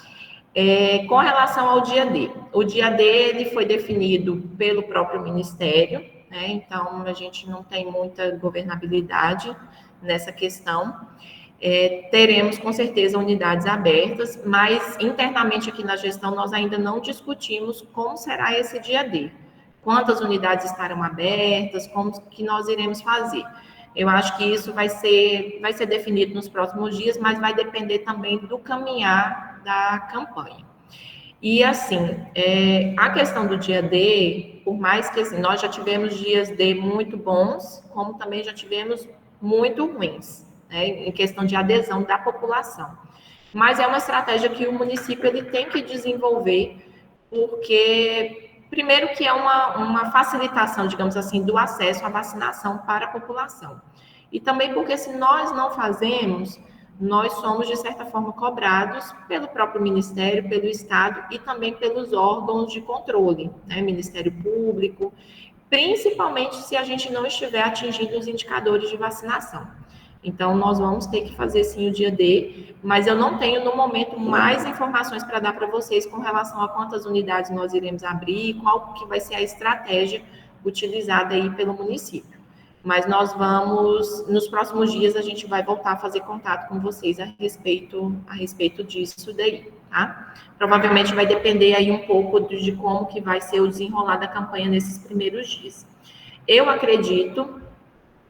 Com relação ao dia D, o dia D ele foi definido pelo próprio Ministério, né? Então a gente não tem muita governabilidade nessa questão. Teremos com certeza unidades abertas, mas internamente aqui na gestão nós ainda não discutimos como será esse dia D, quantas unidades estarão abertas, como que nós iremos fazer. Eu acho que isso vai ser definido nos próximos dias, mas vai depender também do caminhar da campanha. E assim, a questão do dia D, por mais que assim, nós já tivemos dias D muito bons, como também já tivemos muito ruins, né, em questão de adesão da população. Mas é uma estratégia que o município ele tem que desenvolver, porque, primeiro, que é uma facilitação, digamos assim, do acesso à vacinação para a população. E também porque, se nós não fazemos, nós somos, de certa forma, cobrados pelo próprio Ministério, pelo Estado e também pelos órgãos de controle, né, Ministério Público, principalmente se a gente não estiver atingindo os indicadores de vacinação. Então, nós vamos ter que fazer, sim, o dia D, mas eu não tenho, no momento, mais informações para dar para vocês com relação a quantas unidades nós iremos abrir, qual que vai ser a estratégia utilizada aí pelo município. Mas nós vamos, nos próximos dias, a gente vai voltar a fazer contato com vocês a respeito disso daí, tá? Provavelmente vai depender aí um pouco de como que vai ser o desenrolar da campanha nesses primeiros dias. Eu acredito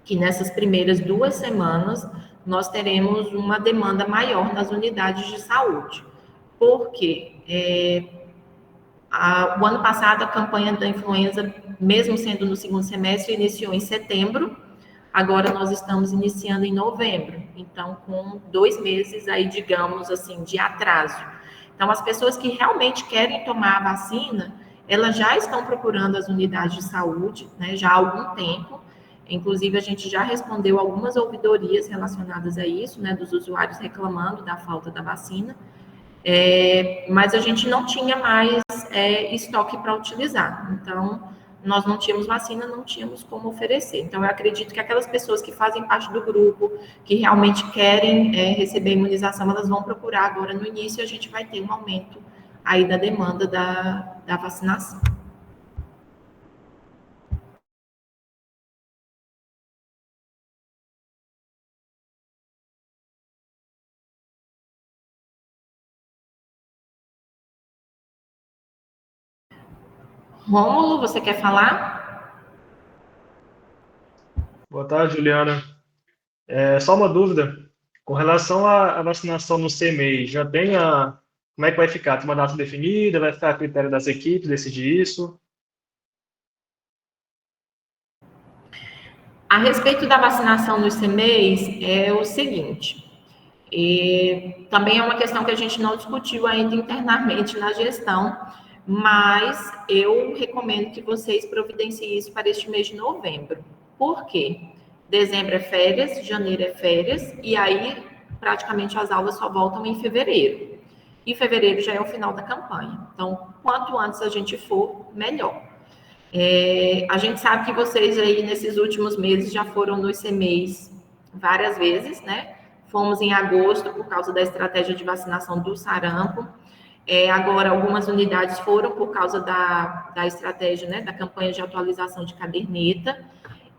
que nessas primeiras 2 semanas nós teremos uma demanda maior nas unidades de saúde. Porque o ano passado a campanha da influenza, mesmo sendo no segundo semestre, iniciou em setembro, agora nós estamos iniciando em novembro, então com 2 meses aí, digamos assim, de atraso. Então as pessoas que realmente querem tomar a vacina, elas já estão procurando as unidades de saúde, né, já há algum tempo, Inclusive, a gente já respondeu algumas ouvidorias relacionadas a isso, né, dos usuários reclamando da falta da vacina, mas a gente não tinha mais estoque para utilizar. Então, nós não tínhamos vacina, não tínhamos como oferecer. Então, eu acredito que aquelas pessoas que fazem parte do grupo, que realmente querem receber a imunização, elas vão procurar agora no início e a gente vai ter um aumento aí da demanda da vacinação. Rômulo, você quer falar? Boa tarde, Juliana. Só uma dúvida. Com relação à vacinação no CMEI, já tem como é que vai ficar? Tem uma data definida? Vai ficar a critério das equipes decidir isso? A respeito da vacinação nos CMEIs, é o seguinte, também é uma questão que a gente não discutiu ainda internamente na gestão, mas eu recomendo que vocês providenciem isso para este mês de novembro. Por quê? Dezembro é férias, janeiro é férias, e aí praticamente as aulas só voltam em fevereiro. E fevereiro já é o final da campanha. Então, quanto antes a gente for, melhor. A gente sabe que vocês aí nesses últimos meses já foram nos CMEIs várias vezes, né? Fomos em agosto por causa da estratégia de vacinação do sarampo. Agora, algumas unidades foram por causa da estratégia, né, da campanha de atualização de caderneta.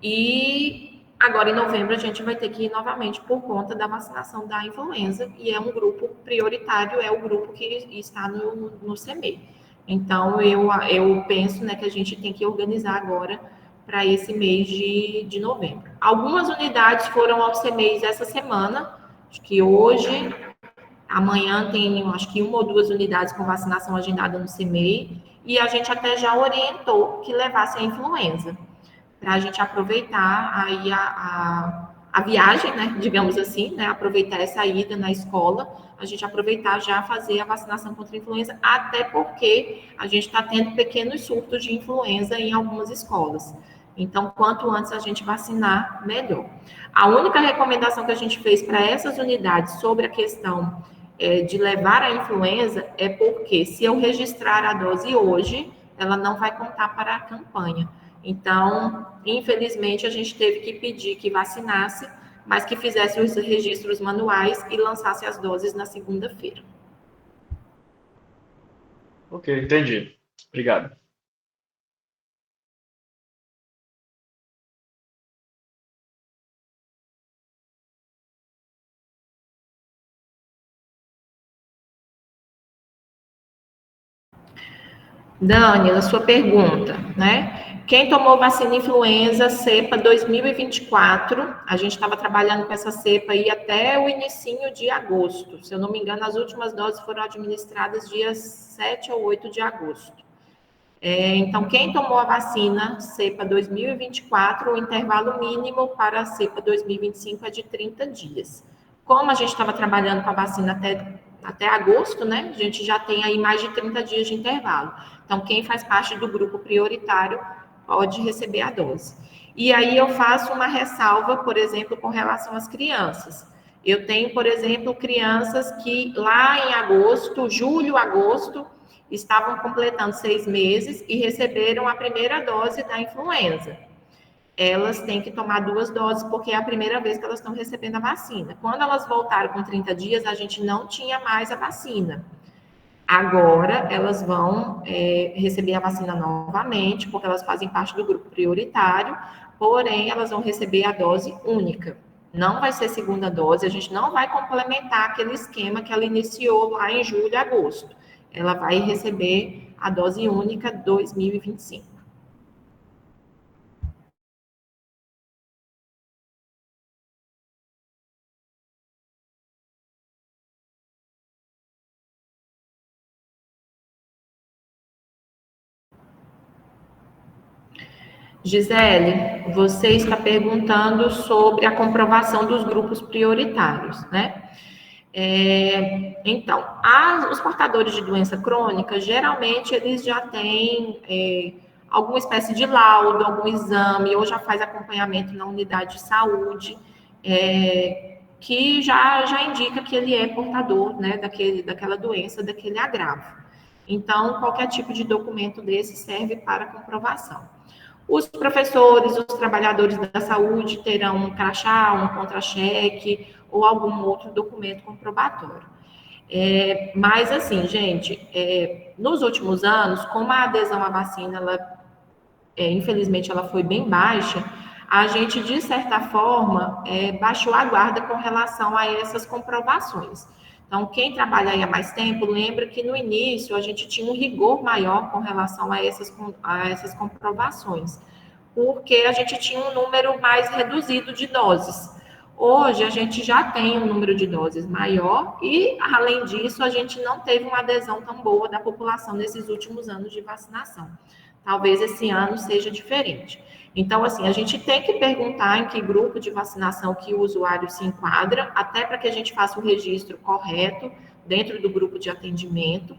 E agora, em novembro, a gente vai ter que ir novamente por conta da vacinação da influenza. E é um grupo prioritário, é o grupo que está no CMEI. Então, eu penso, né, que a gente tem que organizar agora para esse mês de novembro. Algumas unidades foram aos CMEIs essa semana, acho que hoje, amanhã tem, acho que 1 ou 2 unidades com vacinação agendada no CMEI, e a gente até já orientou que levasse a influenza, para a gente aproveitar aí a viagem, né, digamos assim, né, aproveitar essa ida na escola, a gente aproveitar já fazer a vacinação contra a influenza, até porque a gente está tendo pequenos surtos de influenza em algumas escolas. Então, quanto antes a gente vacinar, melhor. A única recomendação que a gente fez para essas unidades sobre a questão de levar a influenza é porque se eu registrar a dose hoje, ela não vai contar para a campanha. Então, infelizmente, a gente teve que pedir que vacinasse, mas que fizesse os registros manuais e lançasse as doses na segunda-feira. Ok, entendi. Obrigado. Dani, a sua pergunta, né? Quem tomou vacina influenza cepa 2024, a gente estava trabalhando com essa cepa aí até o inicinho de agosto. Se eu não me engano, as últimas doses foram administradas dias 7 ou 8 de agosto. Então, quem tomou a vacina cepa 2024, o intervalo mínimo para a cepa 2025 é de 30 dias. Como a gente estava trabalhando com a vacina até agosto, né? A gente já tem aí mais de 30 dias de intervalo. Então, quem faz parte do grupo prioritário pode receber a dose. E aí eu faço uma ressalva, por exemplo, com relação às crianças. Eu tenho, por exemplo, crianças que lá em agosto, julho, agosto, estavam completando 6 meses e receberam a primeira dose da influenza. Elas têm que tomar 2 doses, porque é a primeira vez que elas estão recebendo a vacina. Quando elas voltaram com 30 dias, a gente não tinha mais a vacina. Agora, elas vão receber a vacina novamente, porque elas fazem parte do grupo prioritário, porém, elas vão receber a dose única. Não vai ser segunda dose, a gente não vai complementar aquele esquema que ela iniciou lá em julho e agosto. Ela vai receber a dose única 2025. Gisele, você está perguntando sobre a comprovação dos grupos prioritários, né? Então, os portadores de doença crônica, geralmente, eles já têm alguma espécie de laudo, algum exame, ou já faz acompanhamento na unidade de saúde, que já indica que ele é portador, né, daquela doença, daquele agravo. Então, qualquer tipo de documento desse serve para comprovação. Os professores, os trabalhadores da saúde terão um crachá, um contra-cheque ou algum outro documento comprobatório. Mas, assim, gente, nos últimos anos, como a adesão à vacina, infelizmente, ela foi bem baixa, a gente, de certa forma, baixou a guarda com relação a essas comprovações. Então, quem trabalha aí há mais tempo, lembra que no início a gente tinha um rigor maior com relação a essas comprovações, porque a gente tinha um número mais reduzido de doses. Hoje, a gente já tem um número de doses maior e, além disso, a gente não teve uma adesão tão boa da população nesses últimos anos de vacinação. Talvez esse ano seja diferente. Então, assim, a gente tem que perguntar em que grupo de vacinação que o usuário se enquadra, até para que a gente faça o registro correto dentro do grupo de atendimento.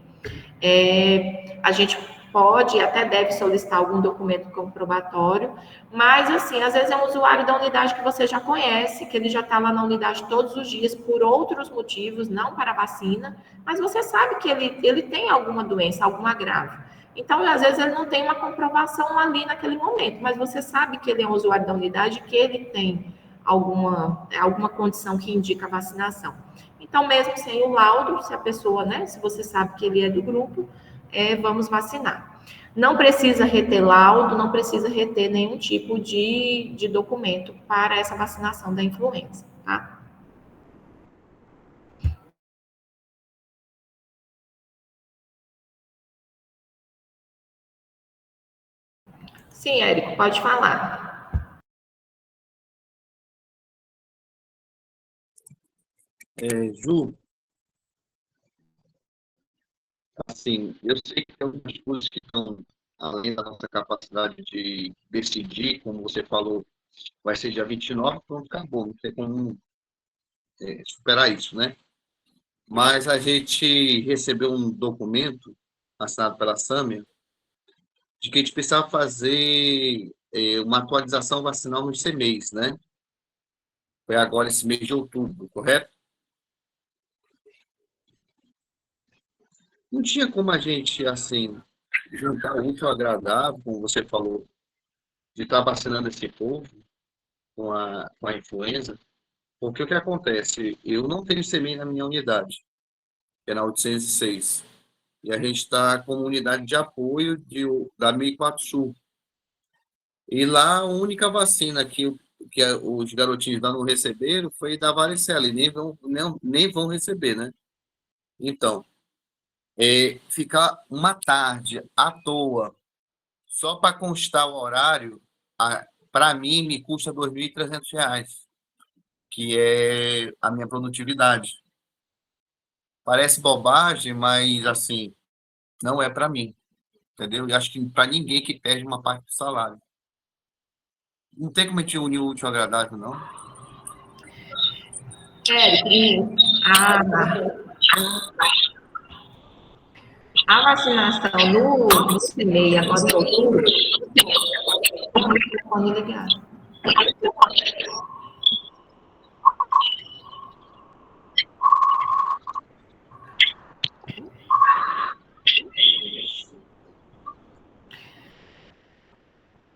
A gente pode e até deve solicitar algum documento comprobatório, mas, assim, às vezes é um usuário da unidade que você já conhece, que ele já está lá na unidade todos os dias por outros motivos, não para a vacina, mas você sabe que ele tem alguma doença, algum agravo. Então, às vezes, ele não tem uma comprovação ali naquele momento, mas você sabe que ele é um usuário da unidade, que ele tem alguma condição que indica a vacinação. Então, mesmo sem o laudo, se a pessoa, né, se você sabe que ele é do grupo, vamos vacinar. Não precisa reter laudo, não precisa reter nenhum tipo de documento para essa vacinação da influenza, tá? Sim, Érico, pode falar. Ju, assim, eu sei que tem algumas coisas que estão além da nossa capacidade de decidir, como você falou, vai ser dia 29, pronto, acabou, não tem como superar isso, né? Mas a gente recebeu um documento assinado pela Sâmia de que a gente precisava fazer uma atualização vacinal no CMEIs, né? Foi agora esse mês de outubro, correto? Não tinha como a gente, assim, juntar o útil ao agradável, como você falou, de estar vacinando esse povo com a influenza, porque o que acontece? Eu não tenho CMEI na minha unidade, que é na 806, e a gente está com uma unidade de apoio da 1004 Sul. E lá a única vacina que os garotinhos lá não receberam foi da varicela, e nem vão receber, né? Então, ficar uma tarde à toa, só para constar o horário, para mim me custa R$ 2.300, que é a minha produtividade. Parece bobagem, mas assim, não é para mim, entendeu? E acho que para ninguém que perde uma parte do salário. Não tem como a gente unir o útil ao agradável, não. Érico, a vacinação no CMEI agora em outubro, o microfone ligado.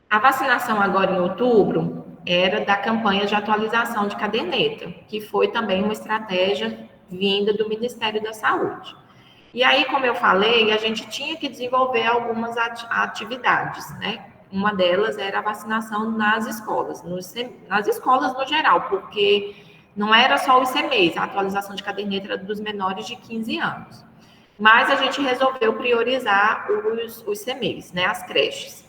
A vacinação agora em outubro era da campanha de atualização de caderneta, que foi também uma estratégia vinda do Ministério da Saúde. E aí, como eu falei, a gente tinha que desenvolver algumas atividades, né? Uma delas era a vacinação nas escolas no geral, porque não era só os CMEIs, a atualização de caderneta era dos menores de 15 anos. Mas a gente resolveu priorizar os CMEIs, né? As creches.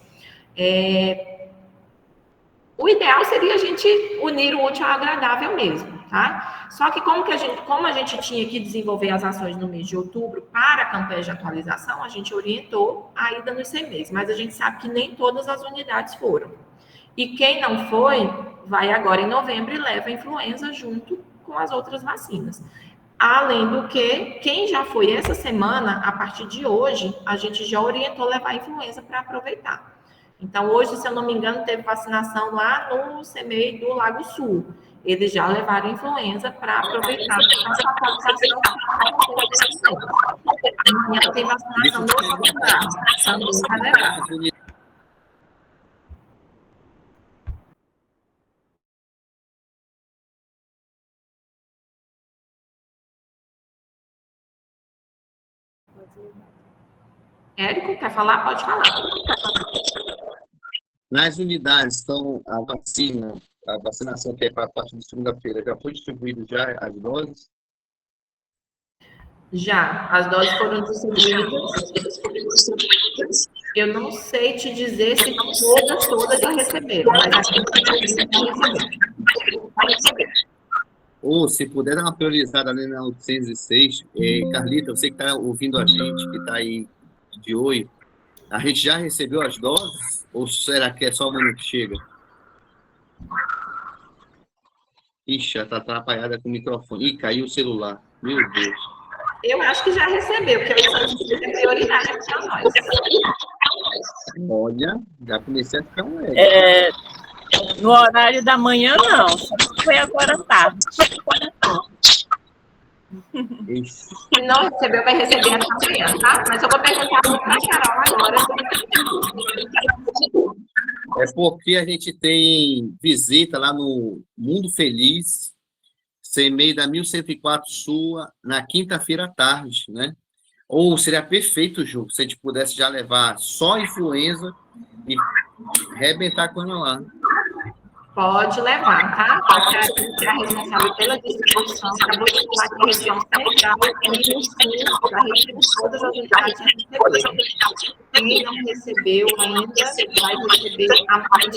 O ideal seria a gente unir o útil ao agradável mesmo, tá? Só que como a gente tinha que desenvolver as ações no mês de outubro para a campanha de atualização, a gente orientou a ida nos CMEIs, mas a gente sabe que nem todas as unidades foram. E quem não foi, vai agora em novembro e leva a influenza junto com as outras vacinas. Além do que, quem já foi essa semana, a partir de hoje, a gente já orientou levar a influenza para aproveitar. Então, hoje, se eu não me engano, teve vacinação lá no CEMEI do Lago Sul. Eles já levaram influenza para aproveitar essa atualização. Amanhã tem vacinação no hospital, também vai levar. Érico, quer falar? Pode falar. Nas unidades, então, a vacinação que é para a partir de segunda-feira, já foi distribuído já as doses? Já, as doses foram distribuídas. Eu não sei te dizer se todas já receberam, mas a gente Ou, se puder dar uma priorizada ali na 806, Carlita, você que está ouvindo a gente, que está aí de oi, a gente já recebeu as doses? Ou será que é só amanhã que chega? Ixi, já está atrapalhada com o microfone. Ih, caiu o celular. Meu Deus. Eu acho que já recebeu, porque a 806 é prioridade para nós. Olha, já comecei a ficar um leve. No horário da manhã, não. Só foi agora à tarde. Ixi. Se não recebeu, vai receber essa manhã, tá? Mas eu vou perguntar para a Carol agora. É porque a gente tem visita lá no Mundo Feliz, CEMEI da 1104 Sul, na quinta-feira à tarde, né? Ou seria perfeito, Ju, se a gente pudesse já levar só influenza e arrebentar com ela lá. Pode levar, tá? Porque a gente é responsável pela distribuição, acabou de falar que a região central e no sul da região, todas as unidades receberam. Quem não recebeu ainda vai receber amanhã.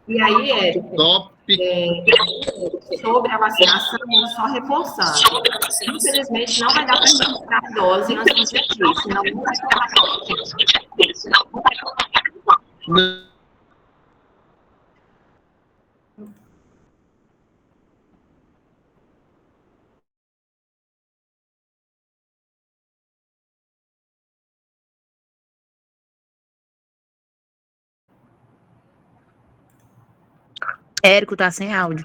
E aí, Érico, Top. sobre a vacinação, só reforçando. Infelizmente, não vai dar para registrar a dose antes do dia 3, senão não vai tomar. Érico tá sem áudio.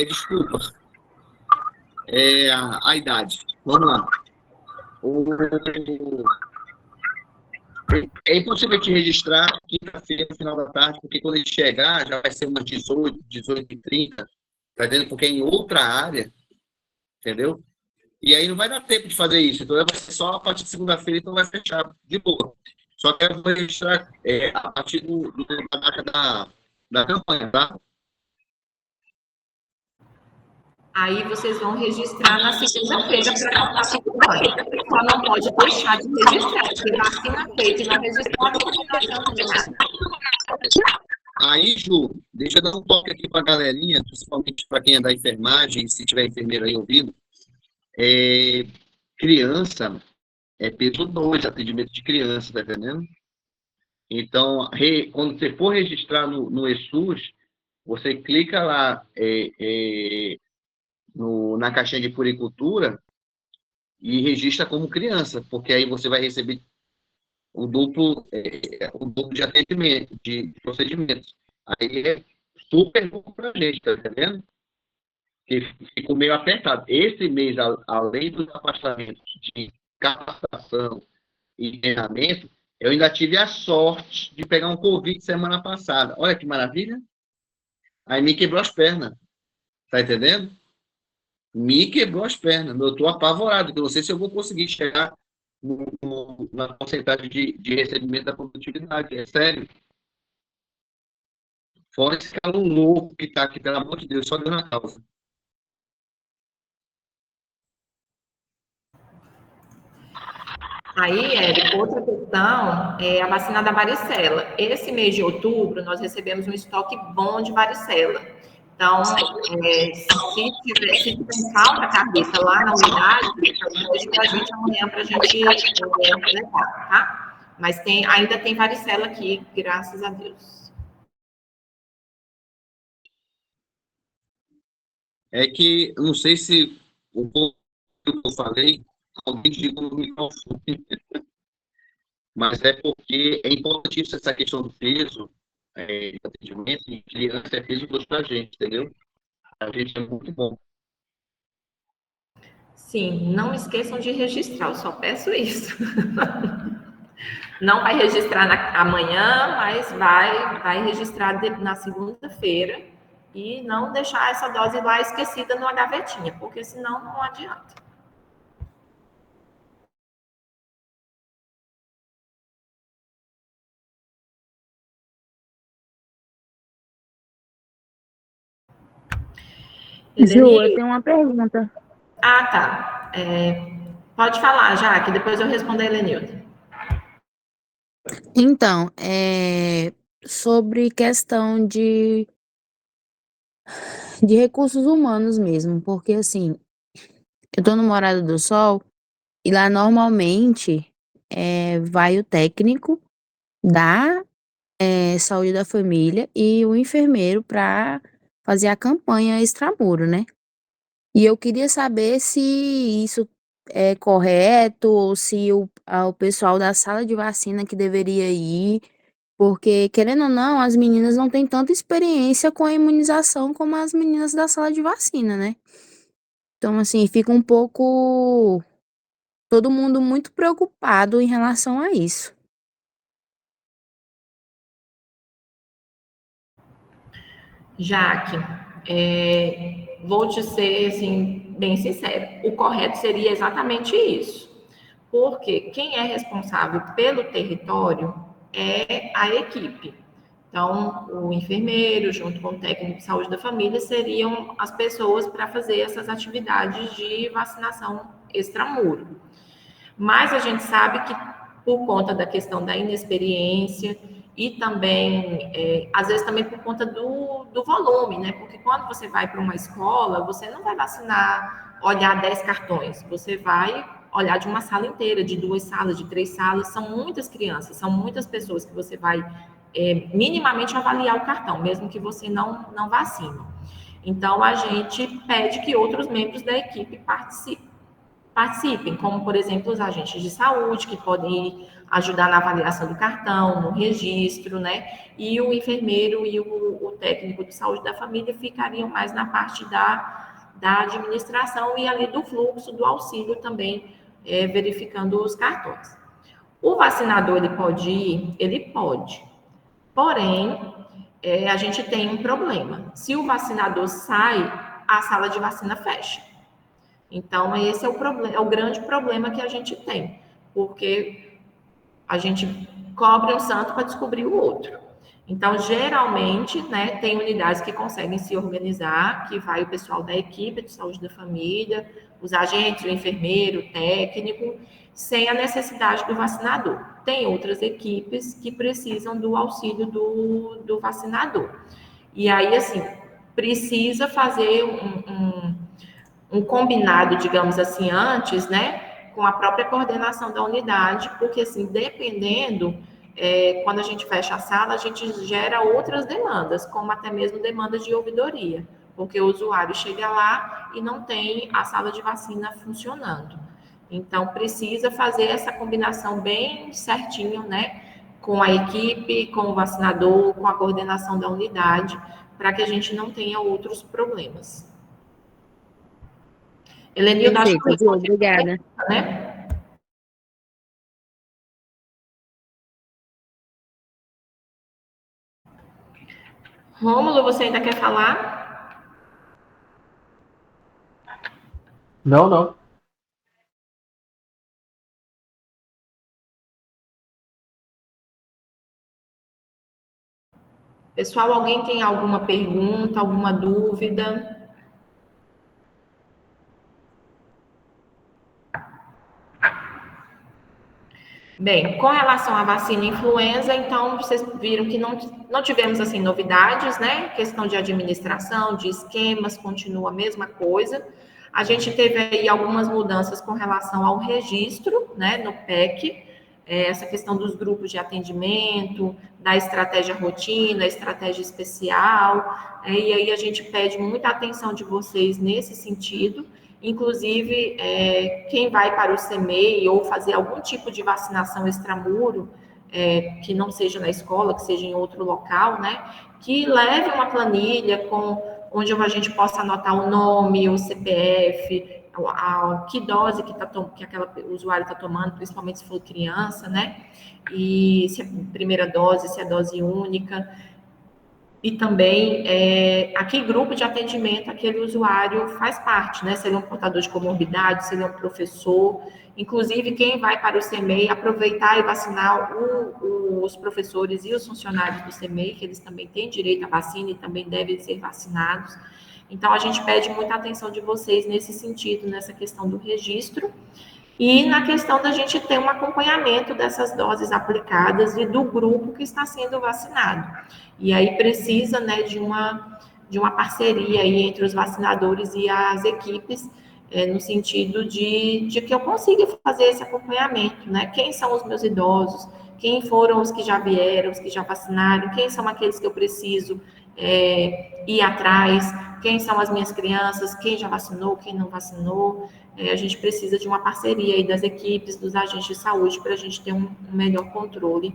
Desculpa. A idade. Vamos lá. É impossível te registrar quinta-feira, no final da tarde, porque quando ele chegar, já vai ser umas 18, 18h30, tá entendendo? Porque é em outra área, entendeu? E aí não vai dar tempo de fazer isso. Então vai ser só a partir de segunda-feira, então vai fechar de boa. Só que eu vou registrar a partir da data da campanha, tá? Aí vocês vão registrar na segunda-feira para contar com o banho. Só não pode deixar de registrar, porque vacina feita e não registrada, Aí, Ju, deixa eu dar um toque aqui para a galerinha, principalmente para quem é da enfermagem, se tiver enfermeiro aí ouvindo. Criança é peso 2, atendimento de criança, tá entendendo? Então, quando você for registrar no ESUS, você clica lá na caixinha de puricultura e registra como criança, porque aí você vai receber o duplo de atendimento, de procedimentos. Aí é super bom para a gente, tá entendendo? Que ficou meio apertado. Esse mês, além dos afastamentos de capacitação e treinamento, eu ainda tive a sorte de pegar um Covid semana passada. Olha que maravilha. Aí me quebrou as pernas. Tá entendendo? Me quebrou as pernas. Eu estou apavorado, porque eu não sei se eu vou conseguir chegar na porcentagem de recebimento da produtividade. É sério. Fora esse calor louco que está aqui, pelo amor de Deus, só Deus na causa. Aí, Érico, outra questão é a vacina da varicela. Esse mês de outubro, nós recebemos um estoque bom de varicela. Então, se tiver falta, cabeça, lá na unidade, deixa para a gente amanhã para a gente levar, tá? Mas ainda tem varicela aqui, graças a Deus. É que, não sei se o pouco que eu falei Alguém diga no microfone. Mas é porque é importantíssimo essa questão do peso, de atendimento em criança, é peso gosto da gente, entendeu? A gente é muito bom. Sim, não esqueçam de registrar, eu só peço isso. Não vai registrar amanhã, mas vai registrar na segunda-feira e não deixar essa dose lá esquecida numa gavetinha, porque senão não adianta. Ju, eu tenho uma pergunta. Ah, tá. Pode falar, já, que depois eu respondo a Helenilda. Então, sobre questão de recursos humanos mesmo, porque assim, eu tô no Morada do Sol e lá normalmente vai o técnico da saúde da família e o enfermeiro para fazer a campanha extramuro, né? E eu queria saber se isso é correto ou se o pessoal da sala de vacina que deveria ir, porque, querendo ou não, as meninas não têm tanta experiência com a imunização como as meninas da sala de vacina, né? Então, assim, fica um pouco todo mundo muito preocupado em relação a isso. Jaque, vou te ser assim, bem sincero, o correto seria exatamente isso. Porque quem é responsável pelo território é a equipe. Então, o enfermeiro, junto com o técnico de saúde da família, seriam as pessoas para fazer essas atividades de vacinação extramuro. Mas a gente sabe que, por conta da questão da inexperiência e também, às vezes também por conta do volume, né? Porque quando você vai para uma escola, você não vai vacinar, olhar 10 cartões, você vai olhar de uma sala inteira, de 2 salas, de 3 salas, são muitas crianças, são muitas pessoas que você vai minimamente avaliar o cartão, mesmo que você não vacine. Então, a gente pede que outros membros da equipe participem, como, por exemplo, os agentes de saúde, que podem ajudar na avaliação do cartão, no registro, né? E o enfermeiro e o técnico de saúde da família ficariam mais na parte da administração e ali do fluxo, do auxílio também, verificando os cartões. O vacinador, ele pode ir? Ele pode. Porém, a gente tem um problema. Se o vacinador sai, a sala de vacina fecha. Então, esse é o problema, é o grande problema que a gente tem, porque a gente cobre um santo para descobrir o outro. Então, geralmente, né, tem unidades que conseguem se organizar, que vai o pessoal da equipe de saúde da família, os agentes, o enfermeiro, o técnico, sem a necessidade do vacinador. Tem outras equipes que precisam do auxílio do vacinador. E aí, assim, precisa fazer um combinado, digamos assim, antes, né, com a própria coordenação da unidade, porque, assim, dependendo, quando a gente fecha a sala, a gente gera outras demandas, como até mesmo demandas de ouvidoria, porque o usuário chega lá e não tem a sala de vacina funcionando. Então, precisa fazer essa combinação bem certinho, né, com a equipe, com o vacinador, com a coordenação da unidade, para que a gente não tenha outros problemas. Helenilda, acho que Perfeito, obrigada. né? Rômulo, você ainda quer falar? Não. Pessoal, alguém tem alguma pergunta, alguma dúvida? Bem, com relação à vacina influenza, então vocês viram que não tivemos assim novidades, né? Questão de administração, de esquemas, continua a mesma coisa. A gente teve aí algumas mudanças com relação ao registro, né, no PEC, essa questão dos grupos de atendimento, da estratégia rotina, estratégia especial, e aí a gente pede muita atenção de vocês nesse sentido, Inclusive, quem vai para o CEMEI ou fazer algum tipo de vacinação extramuro, que não seja na escola, que seja em outro local, né? Que leve uma planilha onde a gente possa anotar o nome, o CPF, que dose que aquela usuário está tomando, principalmente se for criança, né? E se é primeira dose, se é dose única. E também a que grupo de atendimento aquele usuário faz parte, né? Se ele é um portador de comorbidade, se ele é um professor. Inclusive, quem vai para o CEMEI, aproveitar e vacinar os professores e os funcionários do CEMEI, que eles também têm direito à vacina e também devem ser vacinados. Então, a gente pede muita atenção de vocês nesse sentido, nessa questão do registro. E na questão da gente ter um acompanhamento dessas doses aplicadas e do grupo que está sendo vacinado. E aí precisa, né, de uma parceria aí entre os vacinadores e as equipes, no sentido de que eu consiga fazer esse acompanhamento, né? Quem são os meus idosos? Quem foram os que já vieram, os que já vacinaram? Quem são aqueles que eu preciso ir atrás? Quem são as minhas crianças? Quem já vacinou? Quem não vacinou? A gente precisa de uma parceria aí das equipes, dos agentes de saúde, para a gente ter um melhor controle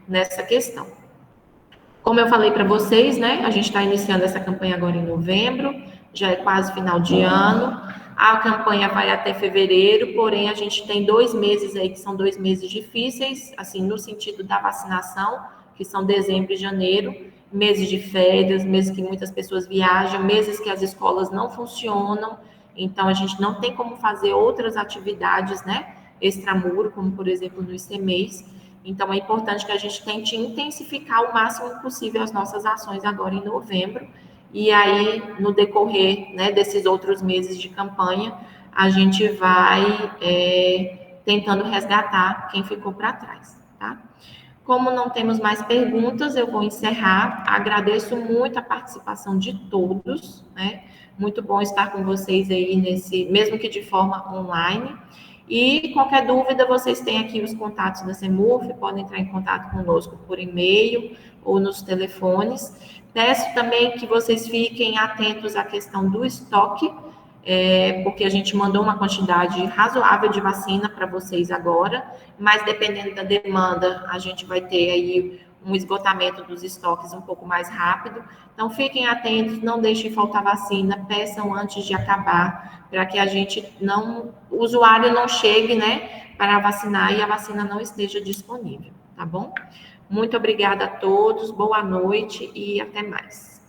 nessa questão. Como eu falei para vocês, né, a gente está iniciando essa campanha agora em novembro, já é quase final de ano, a campanha vai até fevereiro, porém a gente tem 2 meses aí que são 2 meses difíceis, assim, no sentido da vacinação, que são dezembro e janeiro, meses de férias, meses que muitas pessoas viajam, meses que as escolas não funcionam, então a gente não tem como fazer outras atividades, né, extramuro, como por exemplo no ICMEIs. Então é importante que a gente tente intensificar o máximo possível as nossas ações agora em novembro, e aí no decorrer, né, desses outros meses de campanha, a gente vai tentando resgatar quem ficou para trás, tá? Como não temos mais perguntas, eu vou encerrar. Agradeço muito a participação de todos, né? Muito bom estar com vocês aí mesmo que de forma online. E qualquer dúvida, vocês têm aqui os contatos da CEMURF, podem entrar em contato conosco por e-mail ou nos telefones. Peço também que vocês fiquem atentos à questão do estoque, porque a gente mandou uma quantidade razoável de vacina para vocês agora, mas dependendo da demanda, a gente vai ter aí um esgotamento dos estoques um pouco mais rápido. Então, fiquem atentos, não deixem faltar vacina, peçam antes de acabar, para que o usuário não chegue, né, para vacinar e a vacina não esteja disponível, tá bom? Muito obrigada a todos, boa noite e até mais.